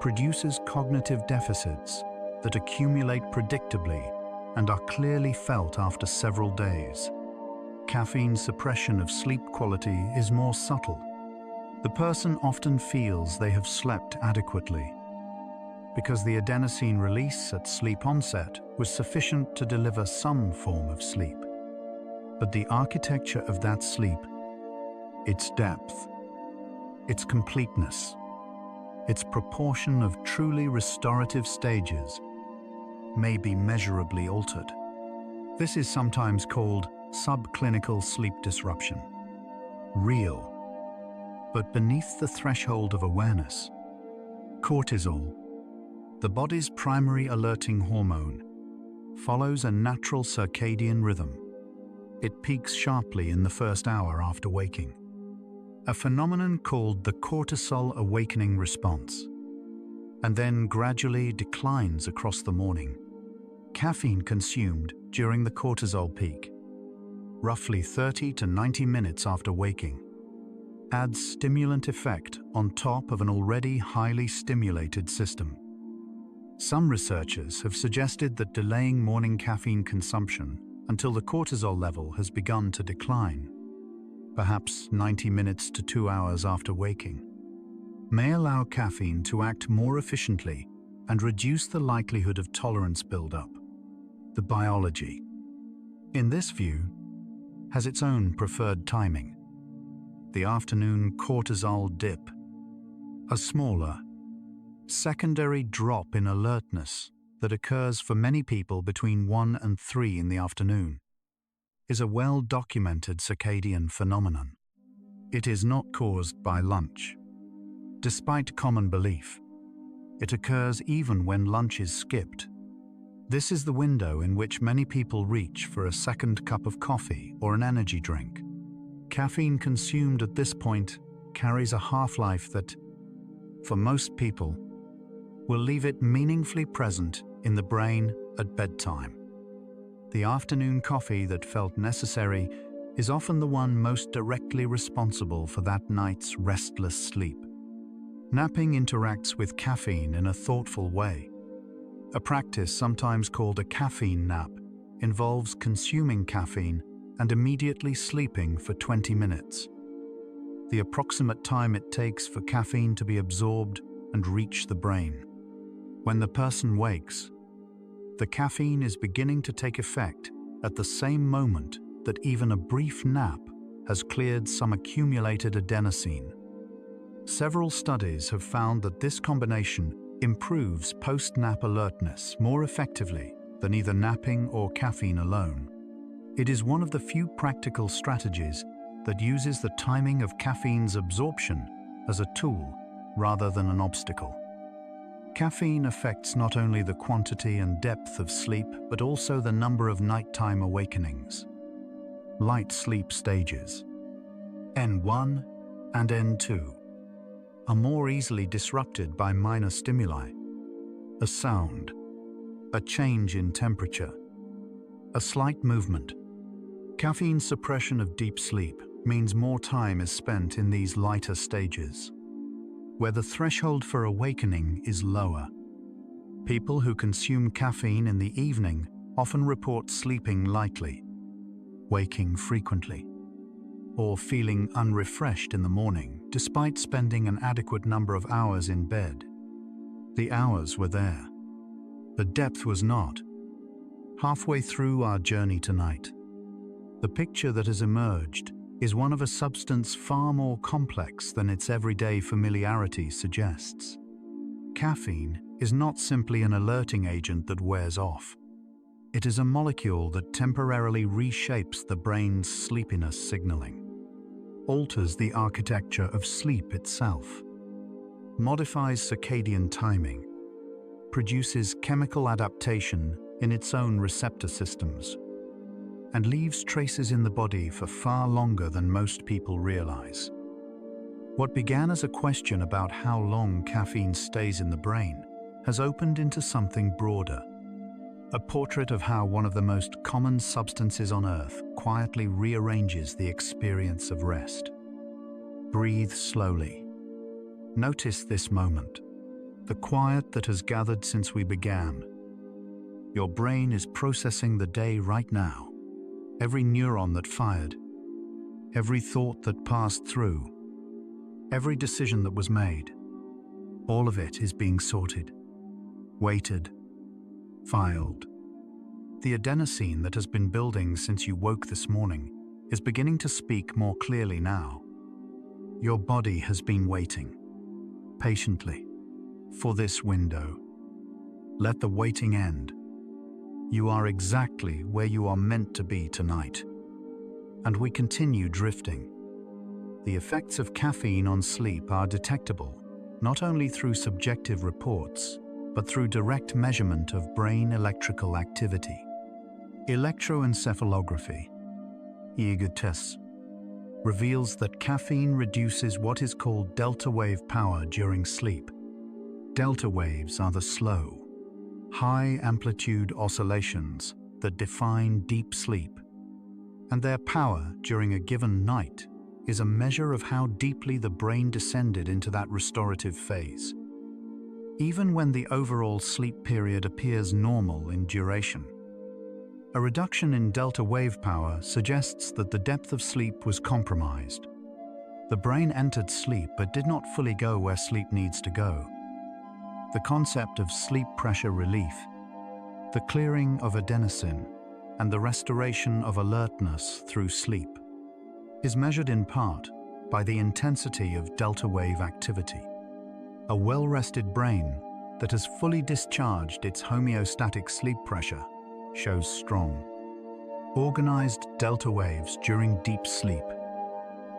produces cognitive deficits that accumulate predictably and are clearly felt after several days. Caffeine suppression of sleep quality is more subtle. The person often feels they have slept adequately because the adenosine release at sleep onset was sufficient to deliver some form of sleep. But the architecture of that sleep, its depth, its completeness, its proportion of truly restorative stages may be measurably altered. This is sometimes called subclinical sleep disruption. Real, but beneath the threshold of awareness. Cortisol, the body's primary alerting hormone, follows a natural circadian rhythm. It peaks sharply in the first hour after waking, a phenomenon called the cortisol awakening response, and then gradually declines across the morning. Caffeine consumed during the cortisol peak, roughly 30 to 90 minutes after waking, adds stimulant effect on top of an already highly stimulated system. Some researchers have suggested that delaying morning caffeine consumption until the cortisol level has begun to decline, perhaps 90 minutes to 2 hours after waking, may allow caffeine to act more efficiently and reduce the likelihood of tolerance buildup. The biology, in this view, has its own preferred timing. The afternoon cortisol dip, a smaller, secondary drop in alertness that occurs for many people between 1 and 3 in the afternoon, is a well-documented circadian phenomenon. It is not caused by lunch. Despite common belief, it occurs even when lunch is skipped. This is the window in which many people reach for a second cup of coffee or an energy drink. Caffeine consumed at this point carries a half-life that, for most people, will leave it meaningfully present in the brain at bedtime. The afternoon coffee that felt necessary is often the one most directly responsible for that night's restless sleep. Napping interacts with caffeine in a thoughtful way. A practice sometimes called a caffeine nap involves consuming caffeine and immediately sleeping for 20 minutes. The approximate time it takes for caffeine to be absorbed and reach the brain. When the person wakes, the caffeine is beginning to take effect at the same moment that even a brief nap has cleared some accumulated adenosine. Several studies have found that this combination improves post-nap alertness more effectively than either napping or caffeine alone. It is one of the few practical strategies that uses the timing of caffeine's absorption as a tool rather than an obstacle. Caffeine affects not only the quantity and depth of sleep, but also the number of nighttime awakenings. Light sleep stages, N1 and N2, are more easily disrupted by minor stimuli. A sound, a change in temperature, a slight movement. Caffeine suppression of deep sleep means more time is spent in these lighter stages, where the threshold for awakening is lower. People who consume caffeine in the evening often report sleeping lightly, waking frequently, or feeling unrefreshed in the morning despite spending an adequate number of hours in bed. The hours were there. The depth was not. Halfway through our journey tonight, the picture that has emerged is one of a substance far more complex than its everyday familiarity suggests. Caffeine is not simply an alerting agent that wears off. It is a molecule that temporarily reshapes the brain's sleepiness signaling, alters the architecture of sleep itself, modifies circadian timing, produces chemical adaptation in its own receptor systems, and leaves traces in the body for far longer than most people realize. What began as a question about how long caffeine stays in the brain has opened into something broader. A portrait of how one of the most common substances on Earth quietly rearranges the experience of rest. Breathe slowly. Notice this moment, the quiet that has gathered since we began. Your brain is processing the day right now. Every neuron that fired, every thought that passed through, every decision that was made, all of it is being sorted, weighted, filed. The adenosine that has been building since you woke this morning is beginning to speak more clearly now. Your body has been waiting, patiently, for this window. Let the waiting end. You are exactly where you are meant to be tonight. And we continue drifting. The effects of caffeine on sleep are detectable, not only through subjective reports, but through direct measurement of brain electrical activity. Electroencephalography, EEG tests, reveals that caffeine reduces what is called delta wave power during sleep. Delta waves are the slow, high-amplitude oscillations that define deep sleep, and their power during a given night is a measure of how deeply the brain descended into that restorative phase. Even when the overall sleep period appears normal in duration, a reduction in delta wave power suggests that the depth of sleep was compromised. The brain entered sleep but did not fully go where sleep needs to go. The concept of sleep pressure relief, the clearing of adenosine, and the restoration of alertness through sleep is measured in part by the intensity of delta wave activity. A well-rested brain that has fully discharged its homeostatic sleep pressure shows strong, organized delta waves during deep sleep.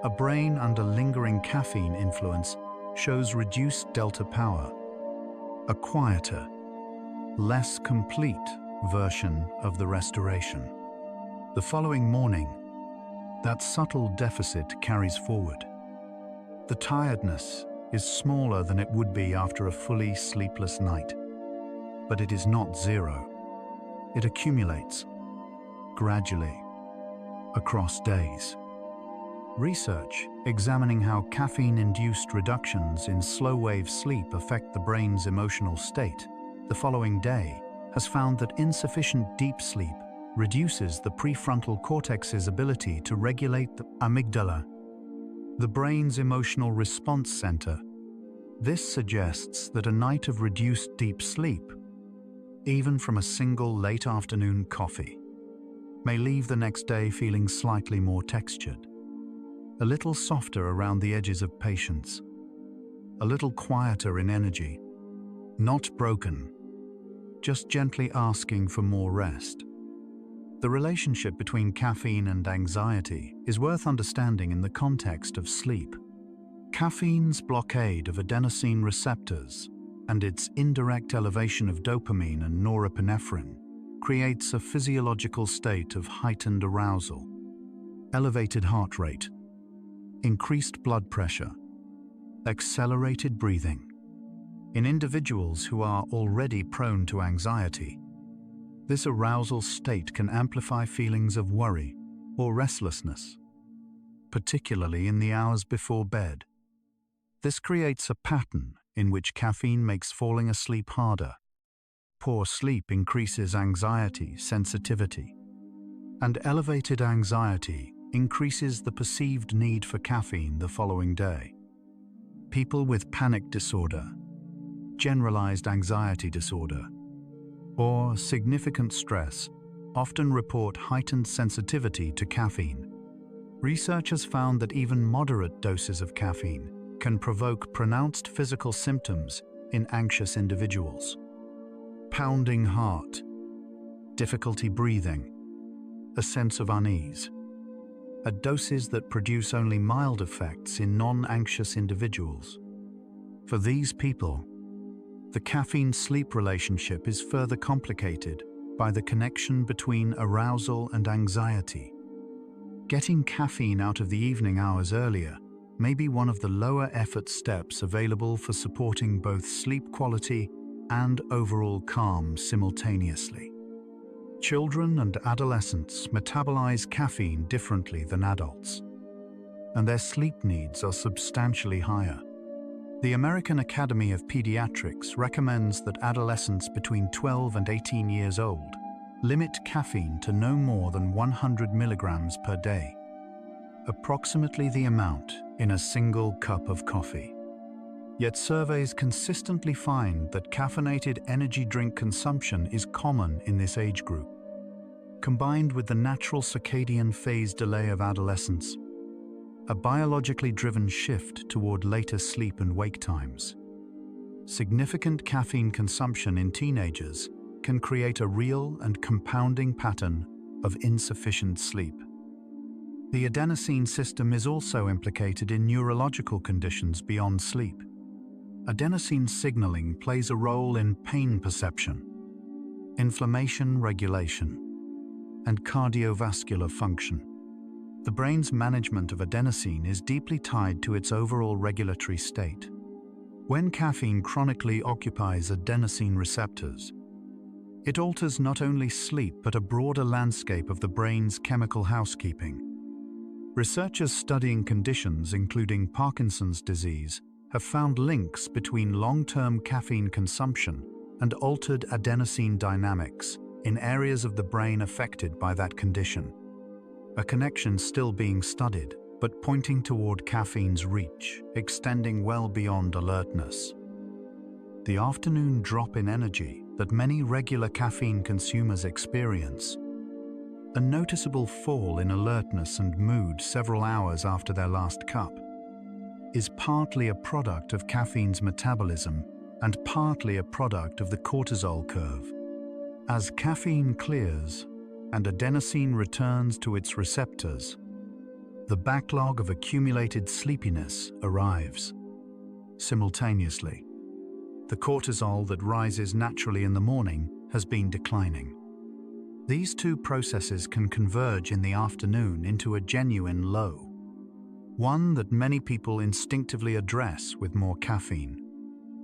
A brain under lingering caffeine influence shows reduced delta power, a quieter, less complete version of the restoration. The following morning, that subtle deficit carries forward. The tiredness is smaller than it would be after a fully sleepless night, but it is not zero. It accumulates, gradually, across days. Research examining how caffeine-induced reductions in slow-wave sleep affect the brain's emotional state the following day has found that insufficient deep sleep reduces the prefrontal cortex's ability to regulate the amygdala, the brain's emotional response center. This suggests that a night of reduced deep sleep, even from a single late afternoon coffee, may leave the next day feeling slightly more textured, a little softer around the edges of patience, a little quieter in energy, not broken, just gently asking for more rest. The relationship between caffeine and anxiety is worth understanding in the context of sleep. Caffeine's blockade of adenosine receptors and its indirect elevation of dopamine and norepinephrine creates a physiological state of heightened arousal, elevated heart rate, increased blood pressure, accelerated breathing. In individuals who are already prone to anxiety, this arousal state can amplify feelings of worry or restlessness, particularly in the hours before bed. This creates a pattern in which caffeine makes falling asleep harder. Poor sleep increases anxiety sensitivity, and elevated anxiety increases the perceived need for caffeine the following day. People with panic disorder, generalized anxiety disorder, or significant stress often report heightened sensitivity to caffeine. Research has found that even moderate doses of caffeine can provoke pronounced physical symptoms in anxious individuals. Pounding heart, difficulty breathing, a sense of unease, are doses that produce only mild effects in non-anxious individuals. For these people, the caffeine-sleep relationship is further complicated by the connection between arousal and anxiety. Getting caffeine out of the evening hours earlier may be one of the lower-effort steps available for supporting both sleep quality and overall calm simultaneously. Children and adolescents metabolize caffeine differently than adults, and their sleep needs are substantially higher. The American Academy of Pediatrics recommends that adolescents between 12 and 18 years old limit caffeine to no more than 100 milligrams per day, approximately the amount in a single cup of coffee. Yet surveys consistently find that caffeinated energy drink consumption is common in this age group. Combined with the natural circadian phase delay of adolescence, a biologically driven shift toward later sleep and wake times, significant caffeine consumption in teenagers can create a real and compounding pattern of insufficient sleep. The adenosine system is also implicated in neurological conditions beyond sleep. Adenosine signaling plays a role in pain perception, inflammation regulation, and cardiovascular function. The brain's management of adenosine is deeply tied to its overall regulatory state. When caffeine chronically occupies adenosine receptors, it alters not only sleep but a broader landscape of the brain's chemical housekeeping. Researchers studying conditions including Parkinson's disease have found links between long-term caffeine consumption and altered adenosine dynamics in areas of the brain affected by that condition. A connection still being studied, but pointing toward caffeine's reach, extending well beyond alertness. The afternoon drop in energy that many regular caffeine consumers experience, a noticeable fall in alertness and mood several hours after their last cup, is partly a product of caffeine's metabolism and partly a product of the cortisol curve. As caffeine clears and adenosine returns to its receptors, the backlog of accumulated sleepiness arrives. Simultaneously, the cortisol that rises naturally in the morning has been declining. These two processes can converge in the afternoon into a genuine low, one that many people instinctively address with more caffeine.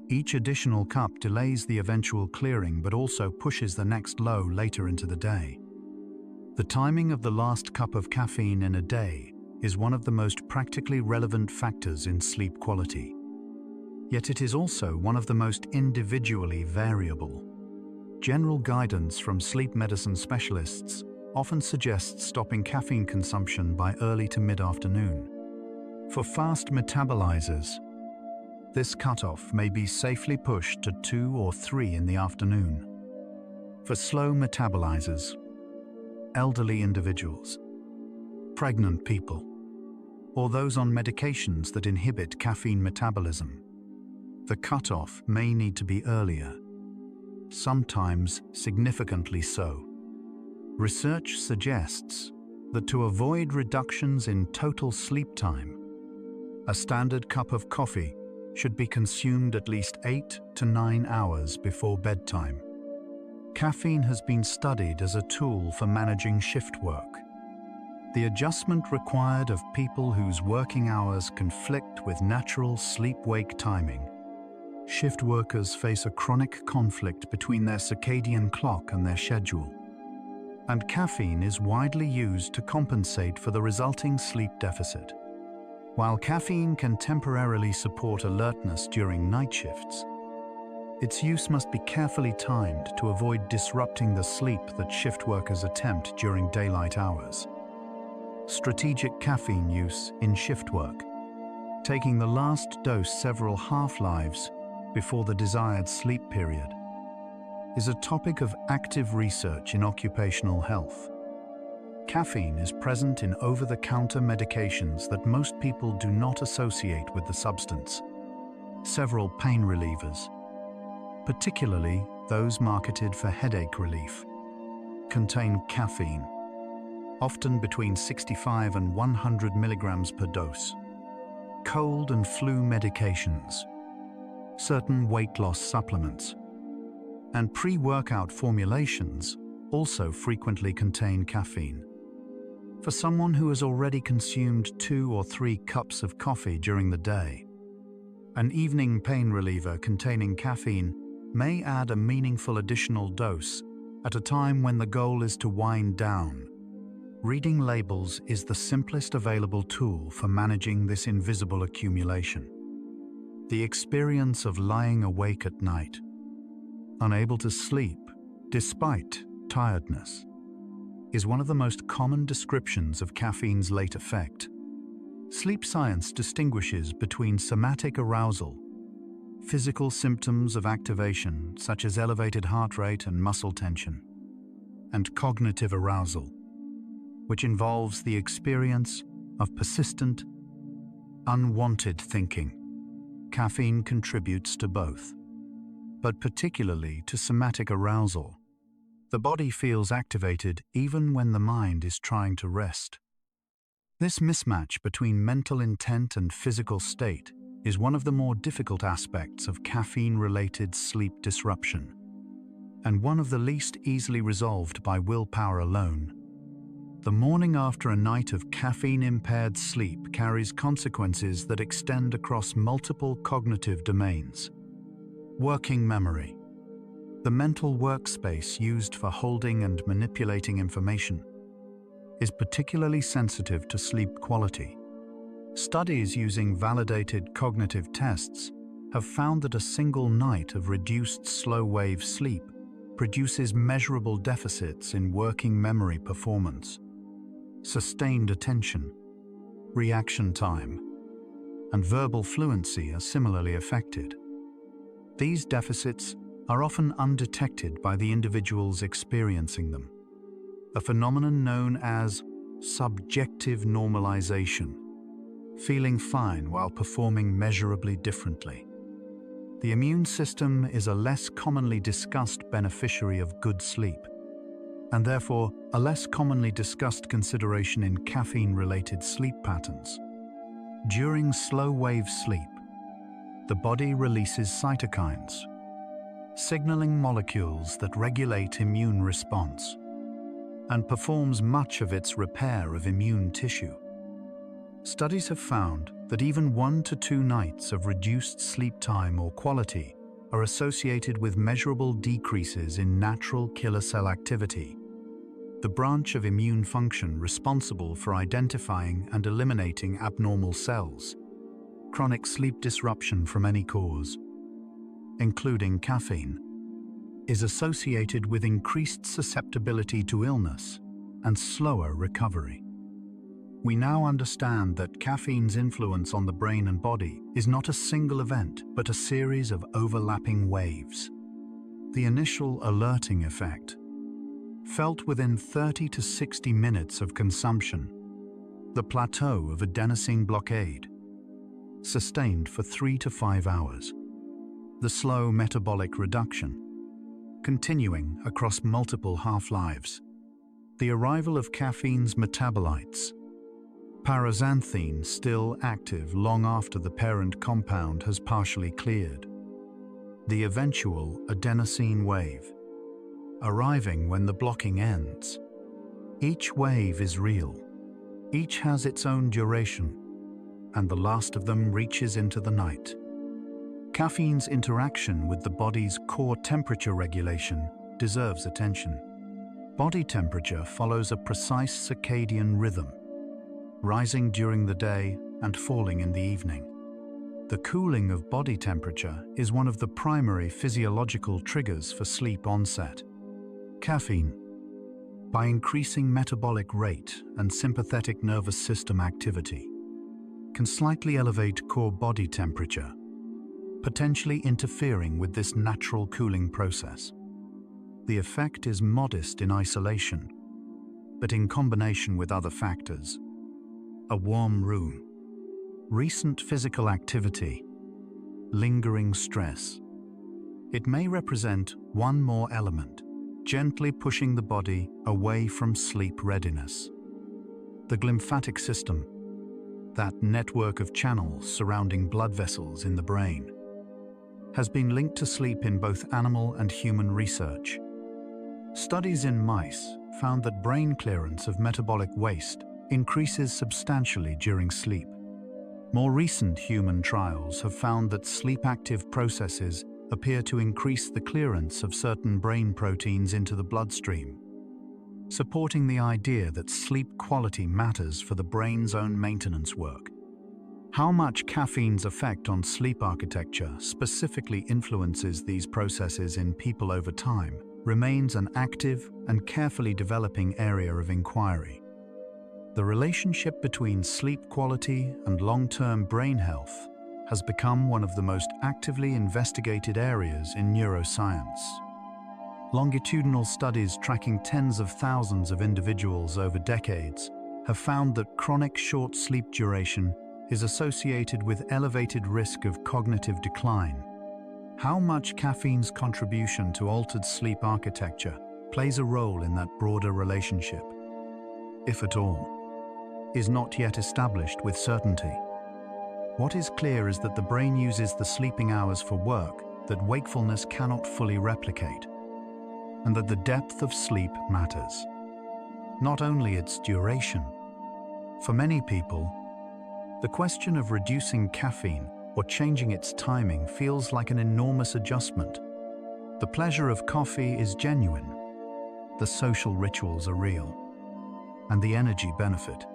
Each additional cup delays the eventual clearing but also pushes the next low later into the day. The timing of the last cup of caffeine in a day is one of the most practically relevant factors in sleep quality. Yet it is also one of the most individually variable. General guidance from sleep medicine specialists often suggests stopping caffeine consumption by early to mid-afternoon. For fast metabolizers, this cutoff may be safely pushed to 2 or 3 in the afternoon. For slow metabolizers, elderly individuals, pregnant people, or those on medications that inhibit caffeine metabolism, the cutoff may need to be earlier, sometimes significantly so. Research suggests that to avoid reductions in total sleep time, a standard cup of coffee should be consumed at least 8 to 9 hours before bedtime. Caffeine has been studied as a tool for managing shift work. The adjustment required of people whose working hours conflict with natural sleep-wake timing. Shift workers face a chronic conflict between their circadian clock and their schedule, and caffeine is widely used to compensate for the resulting sleep deficit. While caffeine can temporarily support alertness during night shifts, its use must be carefully timed to avoid disrupting the sleep that shift workers attempt during daylight hours. Strategic caffeine use in shift work, taking the last dose several half-lives before the desired sleep period, is a topic of active research in occupational health. Caffeine is present in over-the-counter medications that most people do not associate with the substance. Several pain relievers, particularly those marketed for headache relief, contain caffeine, often between 65 and 100 milligrams per dose. Cold and flu medications, certain weight loss supplements, and pre-workout formulations also frequently contain caffeine. For someone who has already consumed 2 or 3 cups of coffee during the day, an evening pain reliever containing caffeine may add a meaningful additional dose at a time when the goal is to wind down. Reading labels is the simplest available tool for managing this invisible accumulation. The experience of lying awake at night, unable to sleep despite tiredness, is one of the most common descriptions of caffeine's late effect. Sleep science distinguishes between somatic arousal, physical symptoms of activation such as elevated heart rate and muscle tension, and cognitive arousal, which involves the experience of persistent, unwanted thinking. Caffeine contributes to both. but particularly to somatic arousal. The body feels activated even when the mind is trying to rest. This mismatch between mental intent and physical state is one of the more difficult aspects of caffeine-related sleep disruption, and one of the least easily resolved by willpower alone. The morning after a night of caffeine-impaired sleep carries consequences that extend across multiple cognitive domains. Working memory, the mental workspace used for holding and manipulating information, is particularly sensitive to sleep quality. Studies using validated cognitive tests have found that a single night of reduced slow-wave sleep produces measurable deficits in working memory performance. Sustained attention, reaction time, and verbal fluency are similarly affected. These deficits are often undetected by the individuals experiencing them, a phenomenon known as subjective normalization, feeling fine while performing measurably differently. The immune system is a less commonly discussed beneficiary of good sleep, and therefore a less commonly discussed consideration in caffeine-related sleep patterns. During slow-wave sleep, the body releases cytokines, signaling molecules that regulate immune response, and performs much of its repair of immune tissue. Studies have found that even 1 to 2 nights of reduced sleep time or quality are associated with measurable decreases in natural killer cell activity, the branch of immune function responsible for identifying and eliminating abnormal cells. Chronic sleep disruption from any cause, including caffeine, is associated with increased susceptibility to illness and slower recovery. We now understand that caffeine's influence on the brain and body is not a single event, but a series of overlapping waves. The initial alerting effect, felt within 30 to 60 minutes of consumption, the plateau of adenosine blockade, sustained for 3 to 5 hours, the slow metabolic reduction, continuing across multiple half-lives, the arrival of caffeine's metabolites, paraxanthine still active long after the parent compound has partially cleared, the eventual adenosine wave, arriving when the blocking ends. Each wave is real, each has its own duration, and the last of them reaches into the night. Caffeine's interaction with the body's core temperature regulation deserves attention. Body temperature follows a precise circadian rhythm, rising during the day and falling in the evening. The cooling of body temperature is one of the primary physiological triggers for sleep onset. Caffeine, by increasing metabolic rate and sympathetic nervous system activity, can slightly elevate core body temperature, potentially interfering with this natural cooling process. The effect is modest in isolation, but in combination with other factors, a warm room, recent physical activity, lingering stress, it may represent one more element, gently pushing the body away from sleep readiness. The glymphatic system, that network of channels surrounding blood vessels in the brain, has been linked to sleep in both animal and human research. Studies in mice found that brain clearance of metabolic waste increases substantially during sleep. More recent human trials have found that sleep-active processes appear to increase the clearance of certain brain proteins into the bloodstream, supporting the idea that sleep quality matters for the brain's own maintenance work. How much caffeine's effect on sleep architecture specifically influences these processes in people over time remains an active and carefully developing area of inquiry. The relationship between sleep quality and long-term brain health has become one of the most actively investigated areas in neuroscience. Longitudinal studies tracking tens of thousands of individuals over decades have found that chronic short sleep duration is associated with elevated risk of cognitive decline, How much caffeine's contribution to altered sleep architecture plays a role in that broader relationship, if at all, is not yet established with certainty. What is clear is that the brain uses the sleeping hours for work that wakefulness cannot fully replicate, and that the depth of sleep matters, not only its duration. For many people, the question of reducing caffeine or changing its timing feels like an enormous adjustment. The pleasure of coffee is genuine, the social rituals are real, and the energy benefit,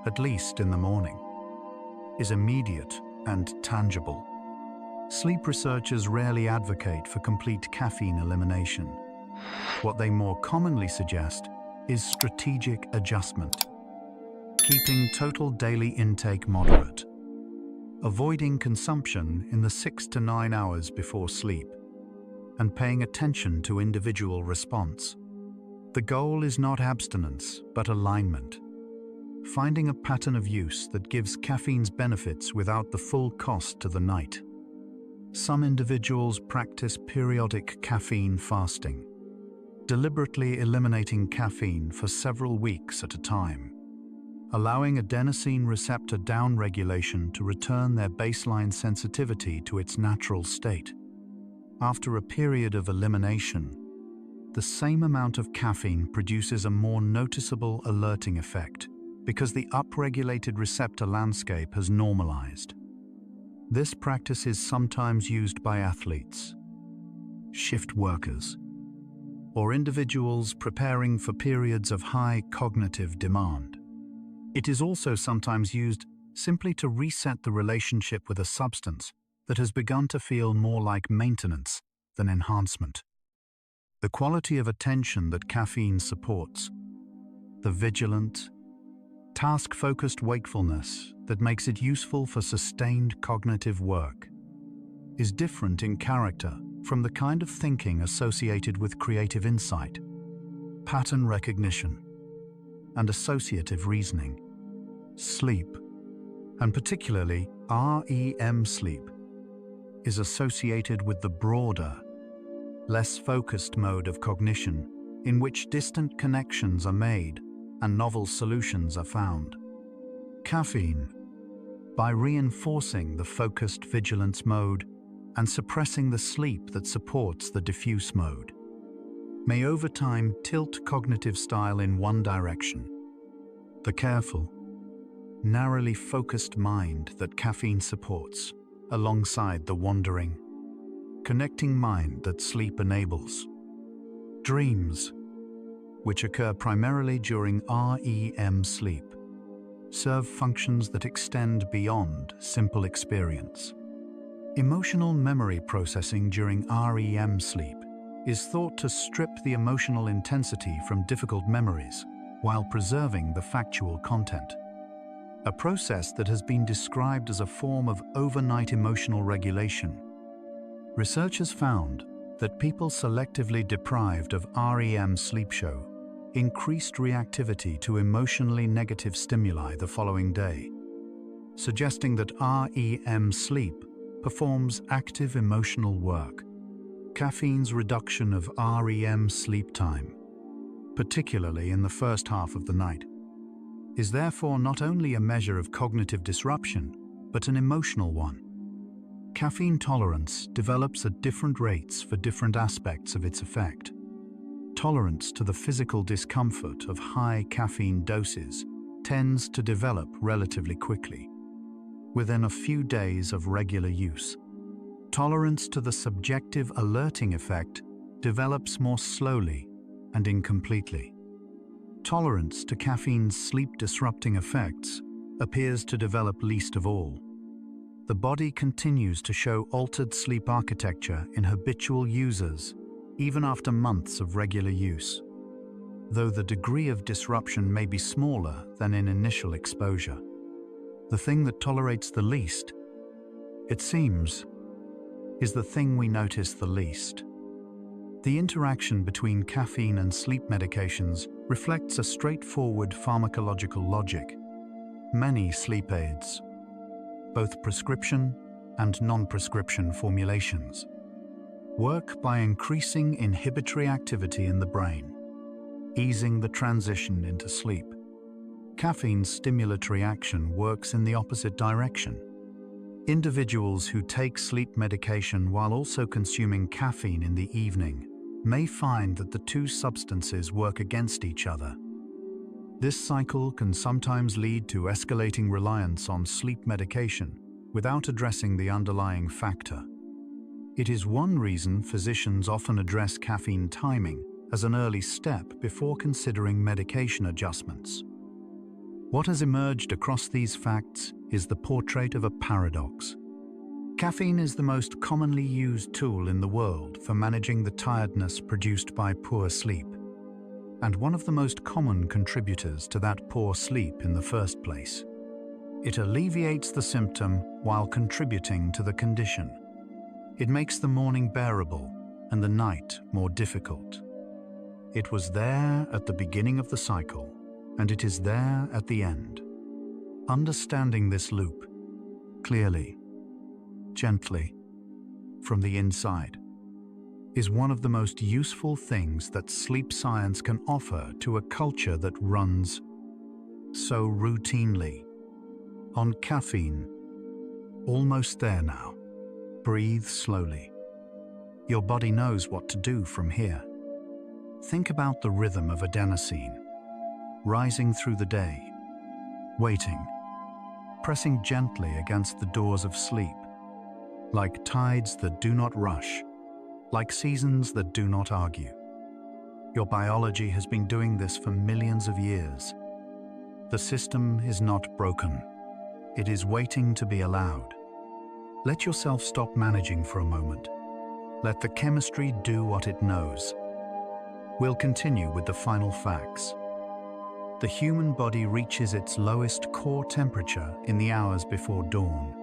at least in the morning, is immediate and tangible. Sleep researchers rarely advocate for complete caffeine elimination. What they more commonly suggest is strategic adjustment, keeping total daily intake moderate, avoiding consumption in the 6 to 9 hours before sleep, and paying attention to individual response. The goal is not abstinence, but alignment, finding a pattern of use that gives caffeine's benefits without the full cost to the night. Some individuals practice periodic caffeine fasting, deliberately eliminating caffeine for several weeks at a time, allowing adenosine receptor downregulation to return their baseline sensitivity to its natural state. After a period of elimination, the same amount of caffeine produces a more noticeable alerting effect because the upregulated receptor landscape has normalized. This practice is sometimes used by athletes, shift workers, or individuals preparing for periods of high cognitive demand. It is also sometimes used simply to reset the relationship with a substance that has begun to feel more like maintenance than enhancement. The quality of attention that caffeine supports, the vigilant, task-focused wakefulness that makes it useful for sustained cognitive work, is different in character from the kind of thinking associated with creative insight, pattern recognition, and associative reasoning. Sleep, and particularly REM sleep, is associated with the broader, less focused mode of cognition in which distant connections are made and novel solutions are found. Caffeine, by reinforcing the focused vigilance mode and suppressing the sleep that supports the diffuse mode, may over time tilt cognitive style in one direction. The careful, narrowly focused mind that caffeine supports, alongside the wandering, connecting mind that sleep enables. Dreams, which occur primarily during REM sleep, serve functions that extend beyond simple experience. Emotional memory processing during REM sleep is thought to strip the emotional intensity from difficult memories while preserving the factual content, a process that has been described as a form of overnight emotional regulation. Researchers found that people selectively deprived of REM sleep show increased reactivity to emotionally negative stimuli the following day, suggesting that REM sleep performs active emotional work. Caffeine's reduction of REM sleep time, particularly in the first half of the night, is therefore not only a measure of cognitive disruption, but an emotional one. Caffeine tolerance develops at different rates for different aspects of its effect. Tolerance to the physical discomfort of high caffeine doses tends to develop relatively quickly, within a few days of regular use. Tolerance to the subjective alerting effect develops more slowly and incompletely. Tolerance to caffeine's sleep-disrupting effects appears to develop least of all. The body continues to show altered sleep architecture in habitual users even after months of regular use, though the degree of disruption may be smaller than in initial exposure. The thing that tolerates the least, it seems, is the thing we notice the least. The interaction between caffeine and sleep medications reflects a straightforward pharmacological logic. Many sleep aids, both prescription and non-prescription formulations. Work by increasing inhibitory activity in the brain, easing the transition into sleep. Caffeine's stimulatory action works in the opposite direction. Individuals who take sleep medication while also consuming caffeine in the evening may find that the two substances work against each other. This cycle can sometimes lead to escalating reliance on sleep medication without addressing the underlying factor. It is one reason physicians often address caffeine timing as an early step before considering medication adjustments. What has emerged across these facts is the portrait of a paradox. Caffeine is the most commonly used tool in the world for managing the tiredness produced by poor sleep, and one of the most common contributors to that poor sleep in the first place. It alleviates the symptom while contributing to the condition. It makes the morning bearable and the night more difficult. It was there at the beginning of the cycle, and it is there at the end. Understanding this loop clearly, gently, from the inside, is one of the most useful things that sleep science can offer to a culture that runs so routinely on caffeine. Almost there now. Breathe slowly. Your body knows what to do from here. Think about the rhythm of adenosine, rising through the day, waiting, pressing gently against the doors of sleep, like tides that do not rush, like seasons that do not argue. Your biology has been doing this for millions of years. The system is not broken. It is waiting to be allowed. Let yourself stop managing for a moment. Let the chemistry do what it knows. We'll continue with the final facts. The human body reaches its lowest core temperature in the hours before dawn.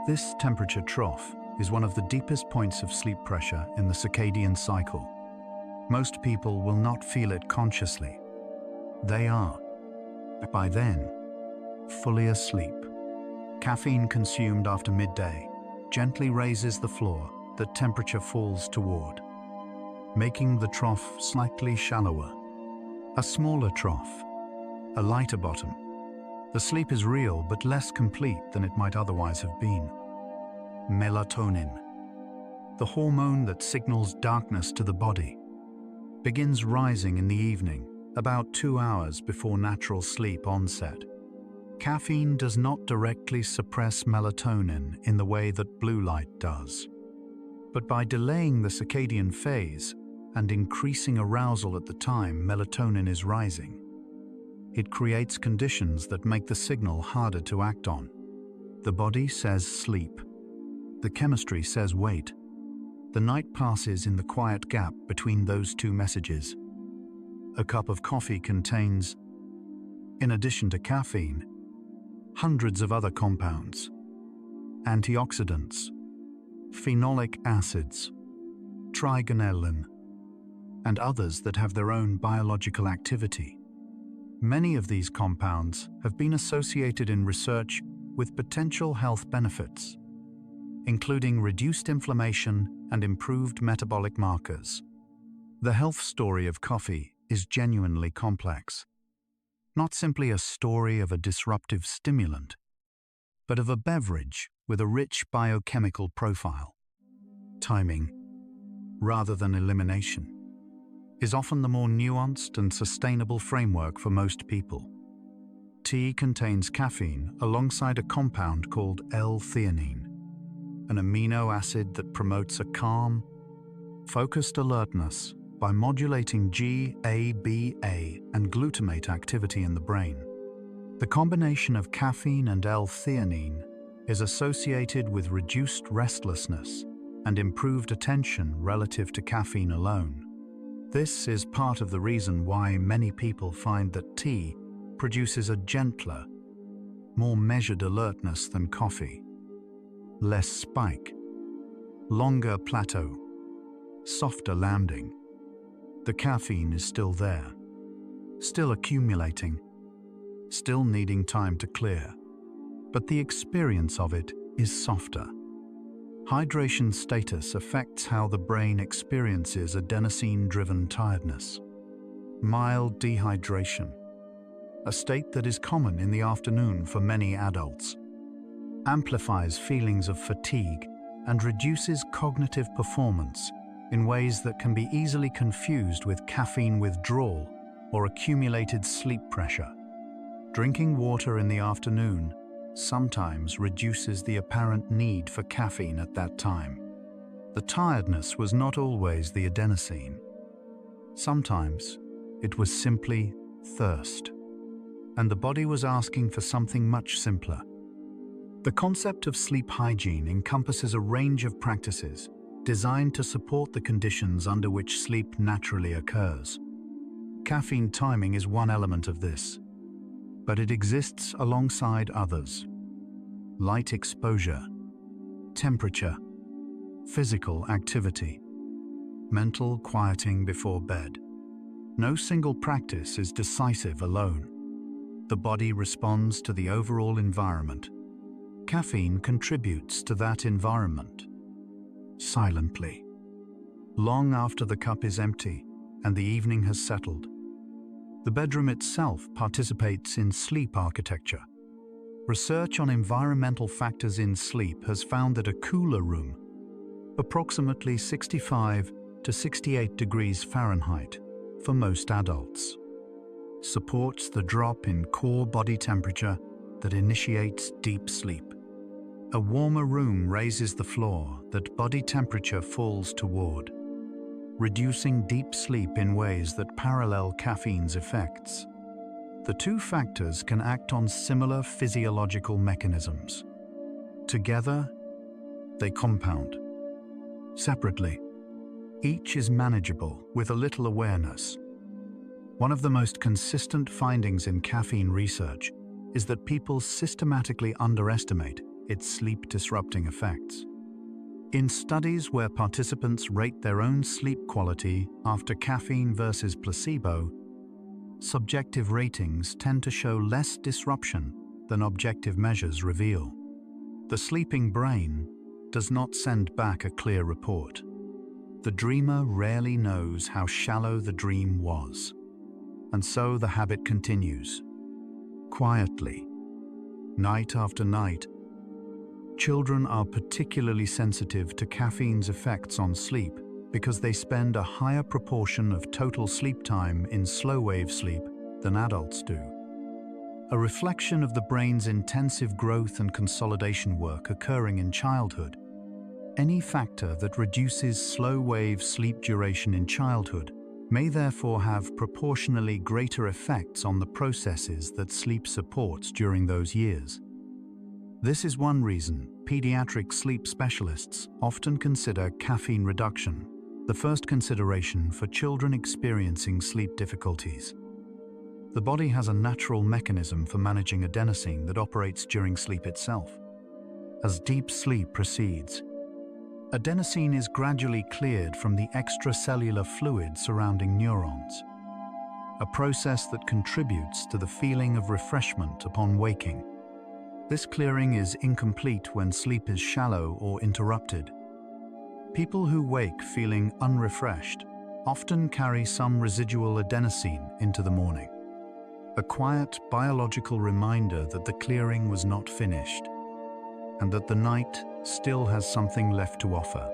This temperature trough is one of the deepest points of sleep pressure in the circadian cycle. Most people will not feel it consciously. They are, by then, fully asleep. Caffeine consumed after midday gently raises the floor that temperature falls toward, making the trough slightly shallower. A smaller trough, a lighter bottom. The sleep is real but less complete than it might otherwise have been. Melatonin, the hormone that signals darkness to the body, begins rising in the evening, about 2 hours before natural sleep onset. Caffeine does not directly suppress melatonin in the way that blue light does, but by delaying the circadian phase and increasing arousal at the time melatonin is rising, it creates conditions that make the signal harder to act on. The body says sleep. The chemistry says wait. The night passes in the quiet gap between those two messages. A cup of coffee contains, in addition to caffeine, hundreds of other compounds, antioxidants, phenolic acids, trigonelin, and others that have their own biological activity. Many of these compounds have been associated in research with potential health benefits, including reduced inflammation and improved metabolic markers. The health story of coffee is genuinely complex. Not simply a story of a disruptive stimulant, but of a beverage with a rich biochemical profile. Timing, rather than elimination, is often the more nuanced and sustainable framework for most people. Tea contains caffeine alongside a compound called L-theanine, an amino acid that promotes a calm, focused alertness by modulating GABA and glutamate activity in the brain. The combination of caffeine and L-theanine is associated with reduced restlessness and improved attention relative to caffeine alone. This is part of the reason why many people find that tea produces a gentler, more measured alertness than coffee. Less spike, longer plateau, softer landing. The caffeine is still there, still accumulating, still needing time to clear, but the experience of it is softer, Hydration status affects how the brain experiences adenosine-driven tiredness. Mild dehydration, a state that is common in the afternoon for many adults, amplifies feelings of fatigue and reduces cognitive performance in ways that can be easily confused with caffeine withdrawal or accumulated sleep pressure. Drinking water in the afternoon sometimes reduces the apparent need for caffeine at that time. The tiredness was not always the adenosine. Sometimes it was simply thirst, and the body was asking for something much simpler. The concept of sleep hygiene encompasses a range of practices designed to support the conditions under which sleep naturally occurs. Caffeine timing is one element of this, but it exists alongside others. Light exposure, temperature, physical activity, mental quieting before bed. No single practice is decisive alone. The body responds to the overall environment. Caffeine contributes to that environment, silently, long after the cup is empty and the evening has settled. The bedroom itself participates in sleep architecture. Research on environmental factors in sleep has found that a cooler room, approximately 65 to 68 degrees Fahrenheit for most adults, supports the drop in core body temperature that initiates deep sleep. A warmer room raises the floor that body temperature falls toward, reducing deep sleep in ways that parallel caffeine's effects. The two factors can act on similar physiological mechanisms. Together, they compound. Separately, each is manageable with a little awareness. One of the most consistent findings in caffeine research is that people systematically underestimate its sleep-disrupting effects. In studies where participants rate their own sleep quality after caffeine versus placebo, subjective ratings tend to show less disruption than objective measures reveal. The sleeping brain does not send back a clear report. The dreamer rarely knows how shallow the dream was, and so the habit continues, quietly, night after night. Children are particularly sensitive to caffeine's effects on sleep because they spend a higher proportion of total sleep time in slow-wave sleep than adults do. A reflection of the brain's intensive growth and consolidation work occurring in childhood. Any factor that reduces slow-wave sleep duration in childhood may therefore have proportionally greater effects on the processes that sleep supports during those years. This is one reason pediatric sleep specialists often consider caffeine reduction the first consideration for children experiencing sleep difficulties. The body has a natural mechanism for managing adenosine that operates during sleep itself. As deep sleep proceeds, adenosine is gradually cleared from the extracellular fluid surrounding neurons, a process that contributes to the feeling of refreshment upon waking. This clearing is incomplete when sleep is shallow or interrupted. People who wake feeling unrefreshed often carry some residual adenosine into the morning, a quiet biological reminder that the clearing was not finished and that the night still has something left to offer.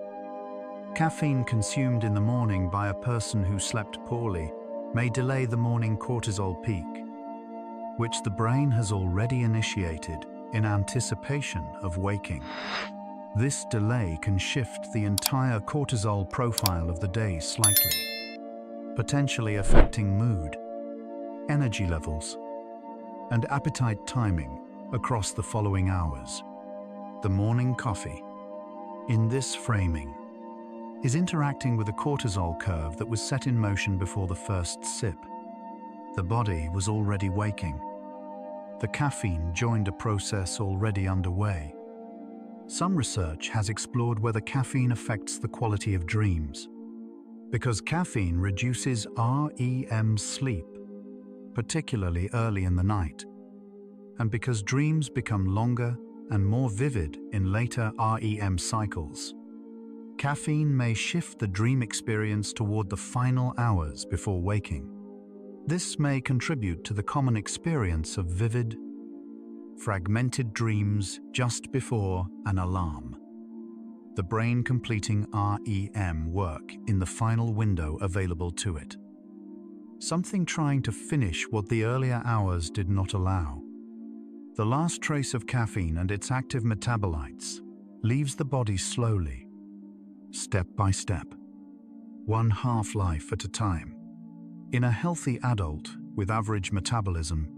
Caffeine consumed in the morning by a person who slept poorly may delay the morning cortisol peak, which the brain has already initiated in anticipation of waking. This delay can shift the entire cortisol profile of the day slightly, potentially affecting mood, energy levels, and appetite timing across the following hours. The morning coffee, in this framing, is interacting with a cortisol curve that was set in motion before the first sip. The body was already waking. The caffeine joined a process already underway. Some research has explored whether caffeine affects the quality of dreams. Because caffeine reduces REM sleep, particularly early in the night, and because dreams become longer and more vivid in later REM cycles. Caffeine may shift the dream experience toward the final hours before waking. This may contribute to the common experience of vivid, fragmented dreams just before an alarm. The brain completing REM work in the final window available to it. Something trying to finish what the earlier hours did not allow. The last trace of caffeine and its active metabolites leaves the body slowly, step by step, one half-life at a time. In a healthy adult with average metabolism,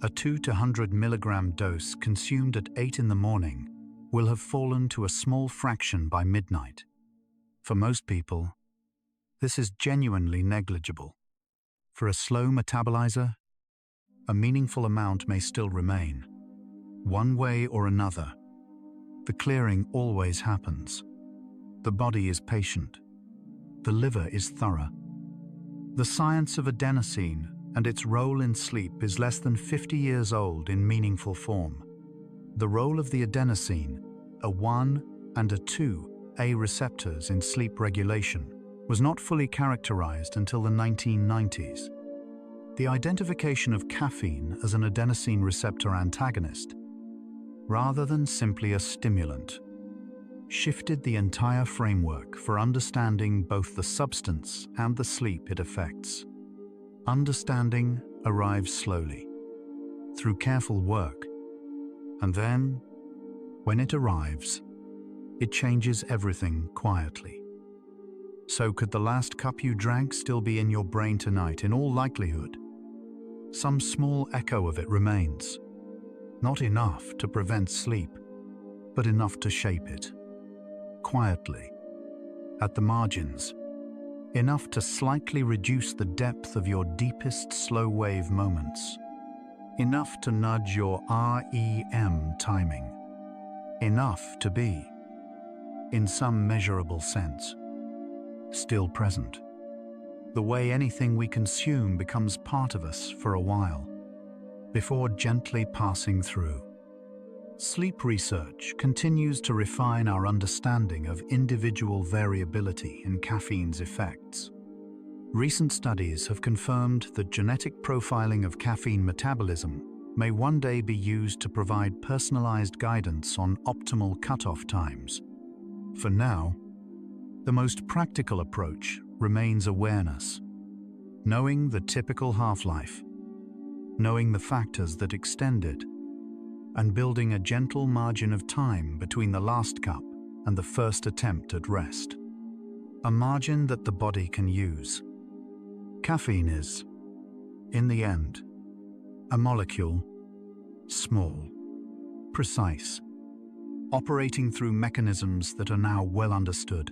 a 2 to 100 milligram dose consumed at 8 in the morning will have fallen to a small fraction by midnight. For most people, this is genuinely negligible. For a slow metabolizer, a meaningful amount may still remain. One way or another, the clearing always happens. The body is patient. The liver is thorough. The science of adenosine and its role in sleep is less than 50 years old in meaningful form. The role of the adenosine, a 1 and a 2A receptors in sleep regulation, was not fully characterized until the 1990s. The identification of caffeine as an adenosine receptor antagonist, rather than simply a stimulant, shifted the entire framework for understanding both the substance and the sleep it affects. Understanding arrives slowly, through careful work, and then, when it arrives, it changes everything quietly. So could the last cup you drank still be in your brain tonight? In all likelihood, some small echo of it remains. Not enough to prevent sleep, but enough to shape it. Quietly, at the margins, enough to slightly reduce the depth of your deepest slow-wave moments. Enough to nudge your REM timing. Enough to be, in some measurable sense, still present. The way anything we consume becomes part of us for a while, before gently passing through. Sleep research continues to refine our understanding of individual variability in caffeine's effects. Recent studies have confirmed that genetic profiling of caffeine metabolism may one day be used to provide personalized guidance on optimal cutoff times. For now, the most practical approach remains awareness, knowing the typical half-life, knowing the factors that extend it, and building a gentle margin of time between the last cup and the first attempt at rest. A margin that the body can use. Caffeine is, in the end, a molecule, small, precise, operating through mechanisms that are now well understood.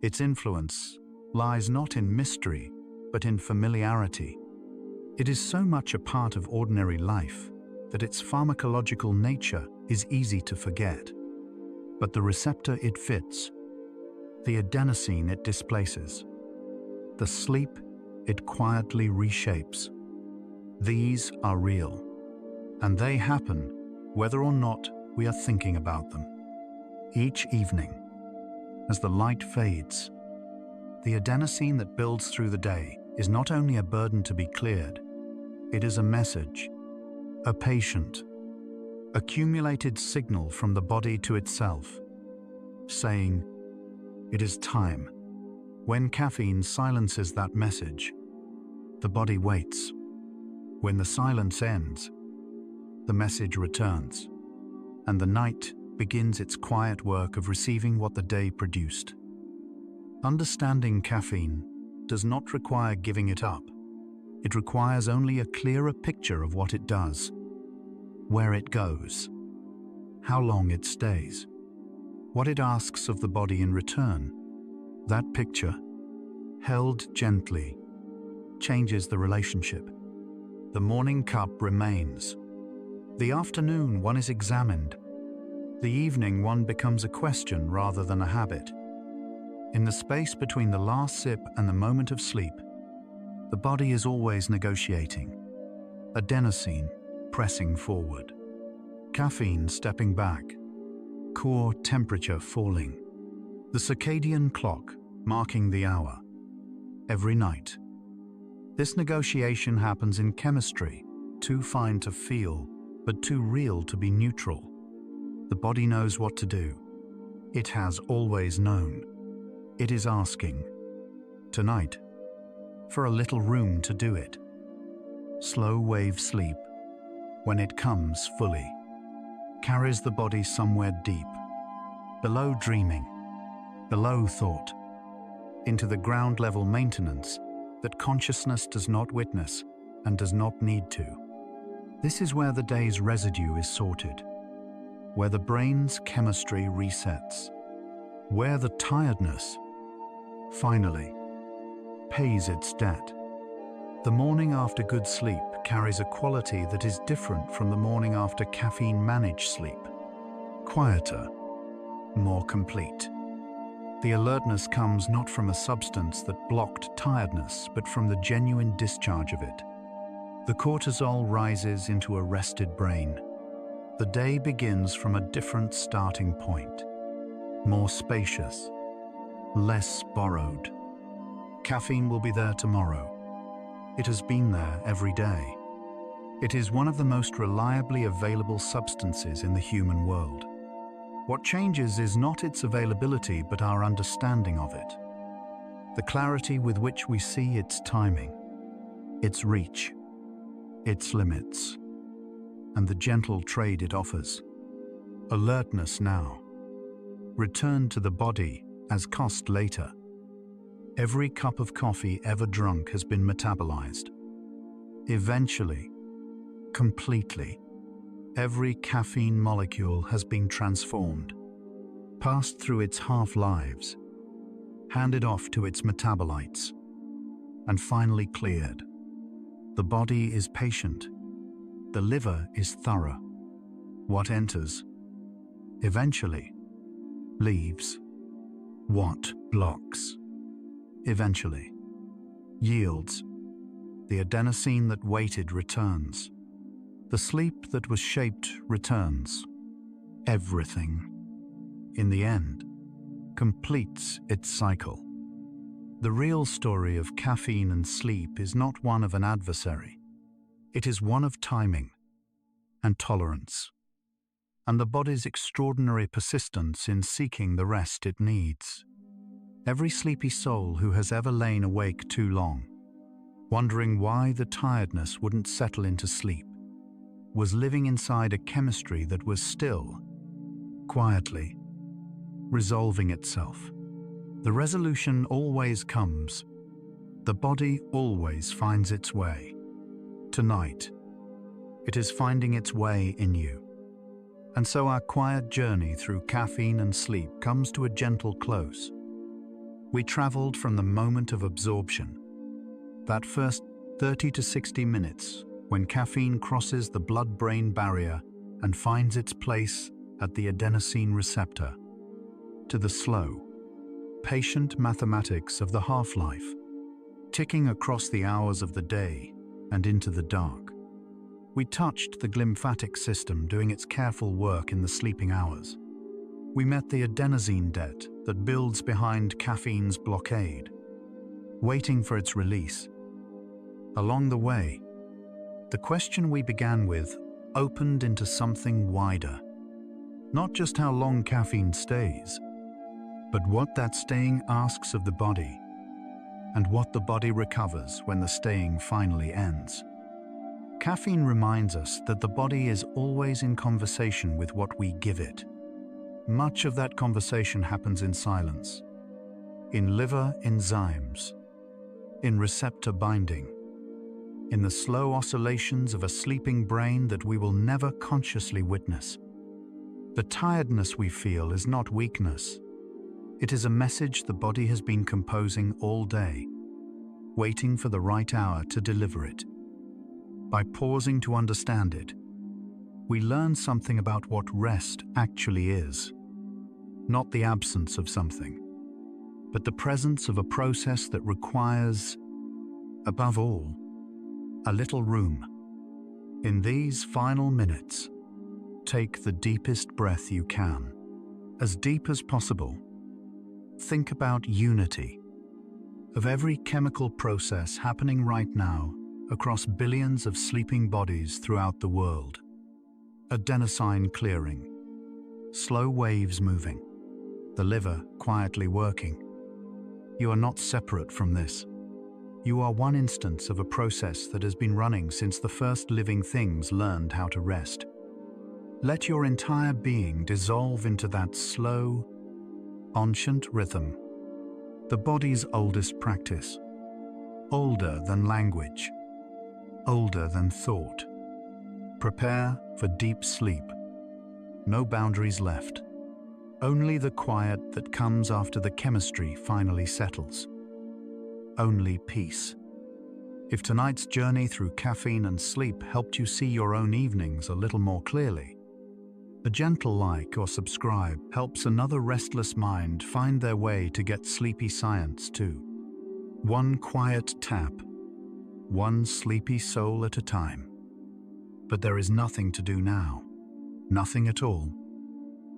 Its influence lies not in mystery, but in familiarity. It is so much a part of ordinary life that its pharmacological nature is easy to forget. But the receptor it fits, the adenosine it displaces, the sleep it quietly reshapes, these are real, and they happen whether or not we are thinking about them. Each evening, as the light fades, the adenosine that builds through the day is not only a burden to be cleared, it is a message, a patient, accumulated signal from the body to itself, saying, "It is time." When caffeine silences that message, the body waits. When the silence ends, the message returns, and the night begins its quiet work of receiving what the day produced. Understanding caffeine does not require giving it up. It requires only a clearer picture of what it does, where it goes, how long it stays, what it asks of the body in return. That picture, held gently, changes the relationship. The morning cup remains. The afternoon one is examined. The evening one becomes a question rather than a habit. In the space between the last sip and the moment of sleep, the body is always negotiating, adenosine pressing forward. Caffeine stepping back, core temperature falling, the circadian clock marking the hour. Every night. This negotiation happens in chemistry, too fine to feel, but too real to be neutral. The body knows what to do. It has always known. It is asking, tonight, for a little room to do it. Slow wave sleep, when it comes fully, carries the body somewhere deep, below dreaming, below thought, into the ground level maintenance that consciousness does not witness and does not need to. This is where the day's residue is sorted, where the brain's chemistry resets, where the tiredness, finally, pays its debt. The morning after good sleep carries a quality that is different from the morning after caffeine-managed sleep. Quieter, more complete. The alertness comes not from a substance that blocked tiredness, but from the genuine discharge of it. The cortisol rises into a rested brain. The day begins from a different starting point. More spacious, less borrowed. Caffeine will be there tomorrow. It has been there every day. It is one of the most reliably available substances in the human world. What changes is not its availability, but our understanding of it. The clarity with which we see its timing, its reach, its limits, and the gentle trade it offers. Alertness now. Return to the body as cost later. Every cup of coffee ever drunk has been metabolized. Eventually, completely, every caffeine molecule has been transformed, passed through its half-lives, handed off to its metabolites, and finally cleared. The body is patient. The liver is thorough. What enters, eventually, leaves. What blocks, eventually, yields. The adenosine that waited returns. The sleep that was shaped returns. Everything, in the end, completes its cycle. The real story of caffeine and sleep is not one of an adversary. It is one of timing and tolerance, and the body's extraordinary persistence in seeking the rest it needs. Every sleepy soul who has ever lain awake too long, wondering why the tiredness wouldn't settle into sleep, was living inside a chemistry that was still, quietly, resolving itself. The resolution always comes. The body always finds its way. Tonight, it is finding its way in you. And so our quiet journey through caffeine and sleep comes to a gentle close. We traveled from the moment of absorption, that first 30 to 60 minutes when caffeine crosses the blood-brain barrier and finds its place at the adenosine receptor, to the slow, patient mathematics of the half-life, ticking across the hours of the day and into the dark. We touched the glymphatic system doing its careful work in the sleeping hours. We met the adenosine debt that builds behind caffeine's blockade, waiting for its release. Along the way, the question we began with opened into something wider. Not just how long caffeine stays, but what that staying asks of the body, and what the body recovers when the staying finally ends. Caffeine reminds us that the body is always in conversation with what we give it. Much of that conversation happens in silence, in liver enzymes, in receptor binding, in the slow oscillations of a sleeping brain that we will never consciously witness. The tiredness we feel is not weakness. It is a message the body has been composing all day, waiting for the right hour to deliver it. By pausing to understand it, we learn something about what rest actually is. Not the absence of something, but the presence of a process that requires, above all, a little room. In these final minutes, Take the deepest breath you can, as deep as possible. Think about unity, of every chemical process happening right now across billions of sleeping bodies throughout the world. Adenosine clearing, slow waves moving, the liver quietly working. You are not separate from this. You are one instance of a process that has been running since the first living things learned how to rest. Let your entire being dissolve into that slow, ancient rhythm, the body's oldest practice, older than language, older than thought. Prepare for deep sleep. No boundaries left. Only the quiet that comes after the chemistry finally settles. Only peace. If tonight's journey through caffeine and sleep helped you see your own evenings a little more clearly, a gentle like or subscribe helps another restless mind find their way to get sleepy science too. One quiet tap, one sleepy soul at a time. But there is nothing to do now. Nothing at all.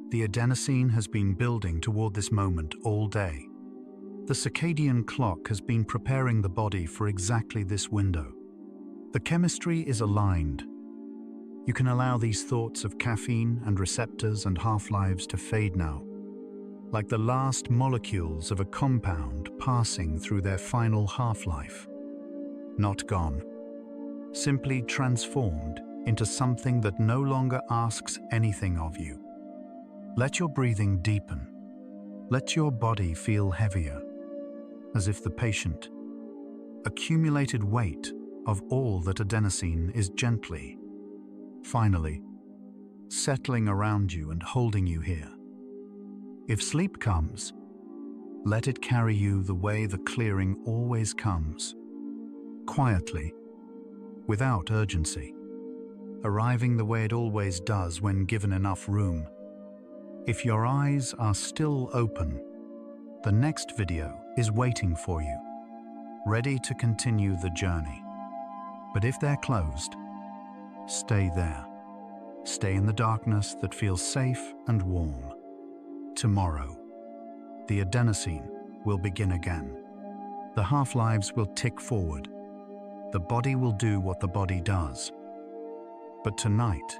The adenosine has been building toward this moment all day. The circadian clock has been preparing the body for exactly this window. The chemistry is aligned. You can allow these thoughts of caffeine and receptors and half-lives to fade now, like the last molecules of a compound passing through their final half-life. Not gone, simply transformed into something that no longer asks anything of you. Let your breathing deepen. Let your body feel heavier, as if the patient, accumulated weight of all that adenosine is gently, finally, settling around you and holding you here. If sleep comes, let it carry you the way the clearing always comes, quietly, without urgency, arriving the way it always does when given enough room. If your eyes are still open, the next video is waiting for you, ready to continue the journey. But if they're closed, stay there. Stay in the darkness that feels safe and warm. Tomorrow, the adenosine will begin again. The half-lives will tick forward. The body will do what the body does. But tonight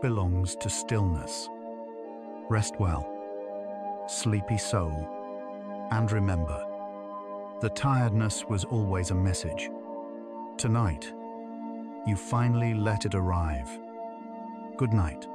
belongs to stillness. Rest well, sleepy soul, and remember, the tiredness was always a message. Tonight, you finally let it arrive. Good night.